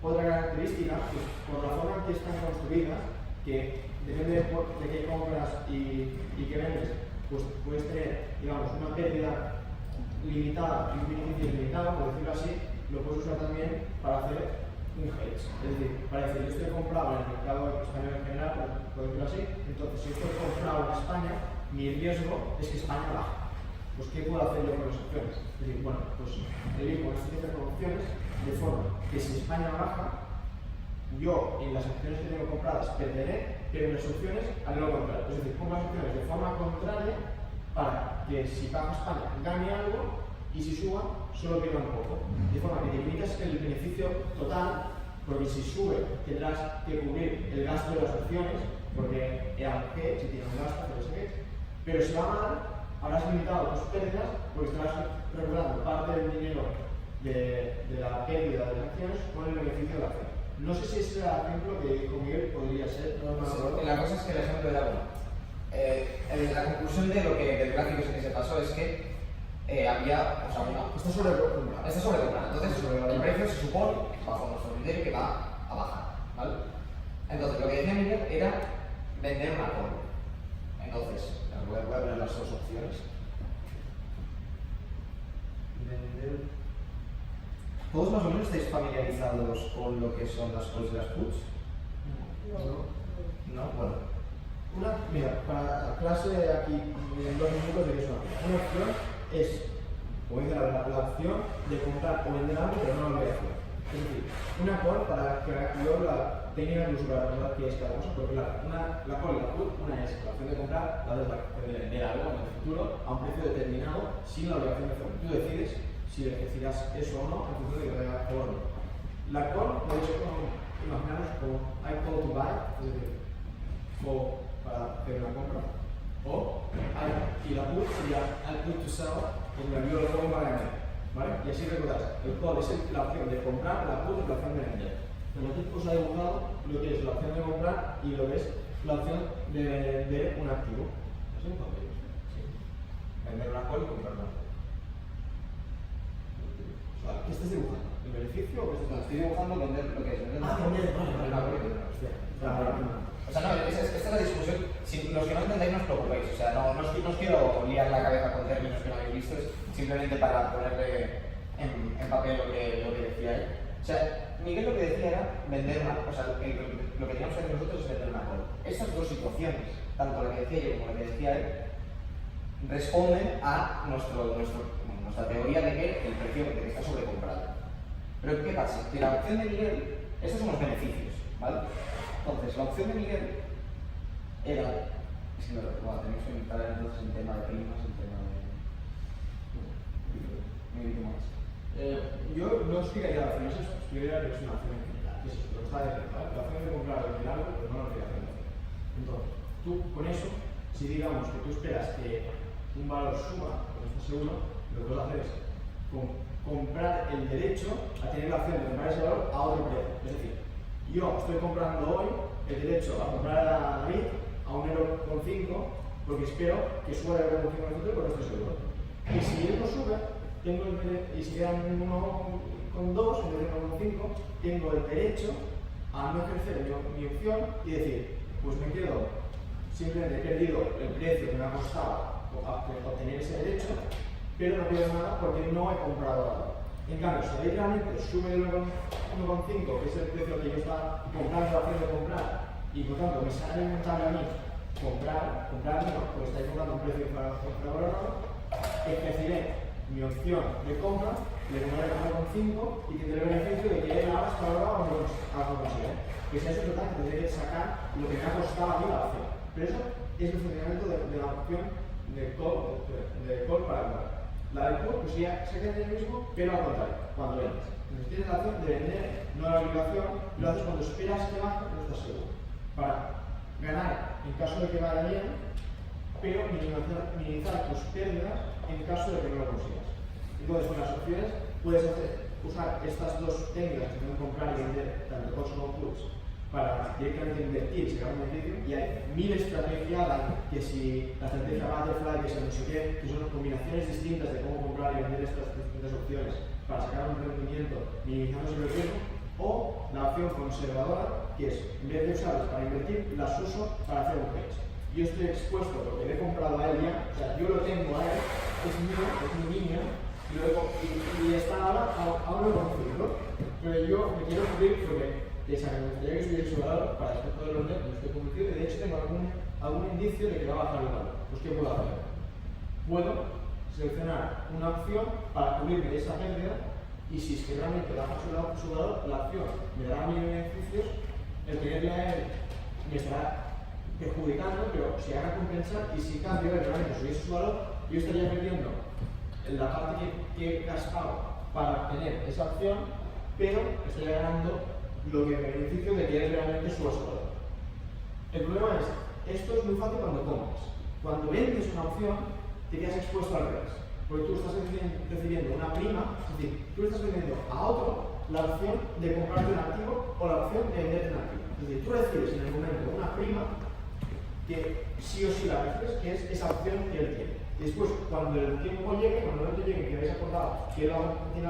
característica, que por la forma en que están construidas, que depende de qué compras y qué vendes, pues puedes tener, digamos, una pérdida limitada y un beneficio limitado, por decirlo así. Lo puedes usar también para hacer un hedge. Es decir, para decir, yo estoy comprado en el mercado español en general, por decirlo así, entonces si estoy comprado en España, mi riesgo es que España baja. Pues ¿qué puedo hacer yo con las opciones? Es decir, bueno, pues ir con este tipo de opciones de forma que si España baja, yo en las acciones que tengo compradas perderé, pero en las opciones haré lo contrario. Es decir, pongo las opciones de forma contraria para que si baja España gane algo y si suba solo pierda un poco. De forma que te limitas el beneficio total, porque si sube tendrás que cubrir el gasto de las opciones, porque aunque si tienes un gasto, pero si va mal, habrás limitado tus pérdidas porque estarás regulando parte del dinero de la pérdida de las acciones con el beneficio de la acción. No sé si ese ejemplo que dijo Miguel podría ser. La cosa es que el ejemplo era bueno. La conclusión del gráfico que se pasó es que había, o sea, está sobrecompra. Está sobrecompra. Entonces, el precio se supone, bajo nuestro criterio, que va a bajar, ¿vale? Entonces, lo que decía Miguel era vender una call. Entonces, voy a poner las dos opciones. Vender. ¿Todos más o menos estáis familiarizados con lo que son las calls y las puts? No. ¿No? Bueno. Mira, para la clase aquí en 2 minutos de qué es una opción es, como dice la opción de comprar o vender algo, pero no la obligación. Es decir, una call, para que yo la técnica que uso para recordar qué es cada cosa, porque la call y la put, una es la opción de comprar, la otra es de vender algo en el futuro a un precio determinado sin la obligación de hacerlo. Tú decides si decidas eso o no en función de que te vaya o no. La call podéis imaginarnos como I call to buy, es decir, o para hacer una compra, o Y la put sería I put to sell, pues me envío lo pongo para vender, ¿vale? Y así recordás, el call es la opción de comprar, la put es la opción de vender. Pero aquí os ha dibujado lo que es la opción de comprar y lo que es la opción de vender un activo. ¿Es un papel? Sí. Vender una call y comprar una call. O sea, ¿qué estás dibujando? ¿El beneficio o qué estás Estoy dibujando vender lo que es vender una call. vender, O sea, no, esta es la discusión. Si los que no entendáis, no os preocupéis. O sea, no os quiero liar la cabeza con términos que no habéis visto, es simplemente para ponerle en papel lo que decía él. O sea, Miguel lo que decía era vender una. O sea, lo que teníamos que hacer nosotros es vender una call. Estas dos situaciones, tanto la que decía yo como la que decía él, responden a nuestra teoría de que el precio que está sobrecomprado. Pero ¿qué pasa? Que la opción de Miguel, estos son los beneficios, ¿vale? Entonces, la opción de Miguel era. Es que bueno, tenemos que entrar entonces en tema de primas, en tema de. más. Yo no explicaría la opción, explicaría que es una opción en general, que es lo que está diciendo, ¿vale? La opción de comprar o vender algo, pero no la obligación de hacer. Entonces, tú con eso, si digamos que tú esperas que un valor suba, pues no estás seguro, lo que puedes hacer es comprar el derecho a tener la opción de comprar ese valor a otro precio. Es decir, yo estoy comprando hoy el derecho a comprar a David a €1,05 porque espero que suba de €1,05 en el futuro, pero no estoy seguro. Y si él no sube, y si quedan 1,2 en vez de 1,5, tengo el derecho a no ejercer mi opción y decir, pues me quedo, simplemente he perdido el precio que me ha costado obtener ese derecho, pero no pierdo nada porque no he comprado nada. En cambio, si ahí realmente sube el 1,5, que es el precio que yo estaba comprando, haciendo comprar, y por tanto me sale rentable a mí comprar no, porque estáis comprando un precio infravalorado, ejerceré mi opción de compra, le tomaré el 1,5 y tendré el beneficio de que él ahora está valorado a lo consigue. Que si eso es total, tendré que sacar lo que me ha costado a mí la opción. Pero eso es el funcionamiento de la opción de call para comprar. La del put, pues ya se queda en el mismo, pero al contrario, cuando vendes. Entonces tienes la opción de vender, no la obligación, y lo haces cuando esperas que baje, no estás seguro. Para ganar en caso de que vaya bien, pero minimizar tus pérdidas en caso de que no lo consigas. Entonces, con las opciones puedes usar estas dos técnicas que pueden comprar y vender, tanto calls como puts, para directamente invertir y sacar un beneficio. Y hay mil estrategias, que si la estrategia Butterfly, que si no sé qué, que son combinaciones distintas de cómo comprar y vender estas distintas opciones para sacar un rendimiento minimizando el riesgo, o la opción conservadora, que es, en vez de usarlas para invertir, las uso para hacer un hedge. Yo estoy expuesto porque le he comprado a él ya, o sea, yo lo tengo a él, es mío, es mi niño, y está ahora a €1,05. Pero yo me quiero cubrir porque esa que me gustaría que subiese su valor para después poderlo vender, no estoy convencido, y de hecho tengo algún indicio de que va a bajar el valor. Pues ¿qué puedo hacer? Puedo seleccionar una opción para cubrirme de esa pérdida, y si es que realmente baja su valor, la opción me dará mis beneficios, el tenerle a él me estará perjudicando, pero se haga compensar, y si cambio realmente subiese su valor, yo estaría perdiendo la parte que he gastado para obtener esa opción, pero estaría ganando lo que me beneficio de que él realmente suba su valor. El problema es, esto es muy fácil cuando compras. Cuando vendes una opción, te quedas expuesto al revés, porque tú estás recibiendo una prima, es decir, tú estás vendiendo a otro la opción de comprarte un activo o la opción de venderte un activo. Es decir, tú recibes en el momento una prima que sí o sí la recibes, que es esa opción que él tiene. Y después, cuando el tiempo llegue, cuando el momento llegue que habéis acordado que él tiene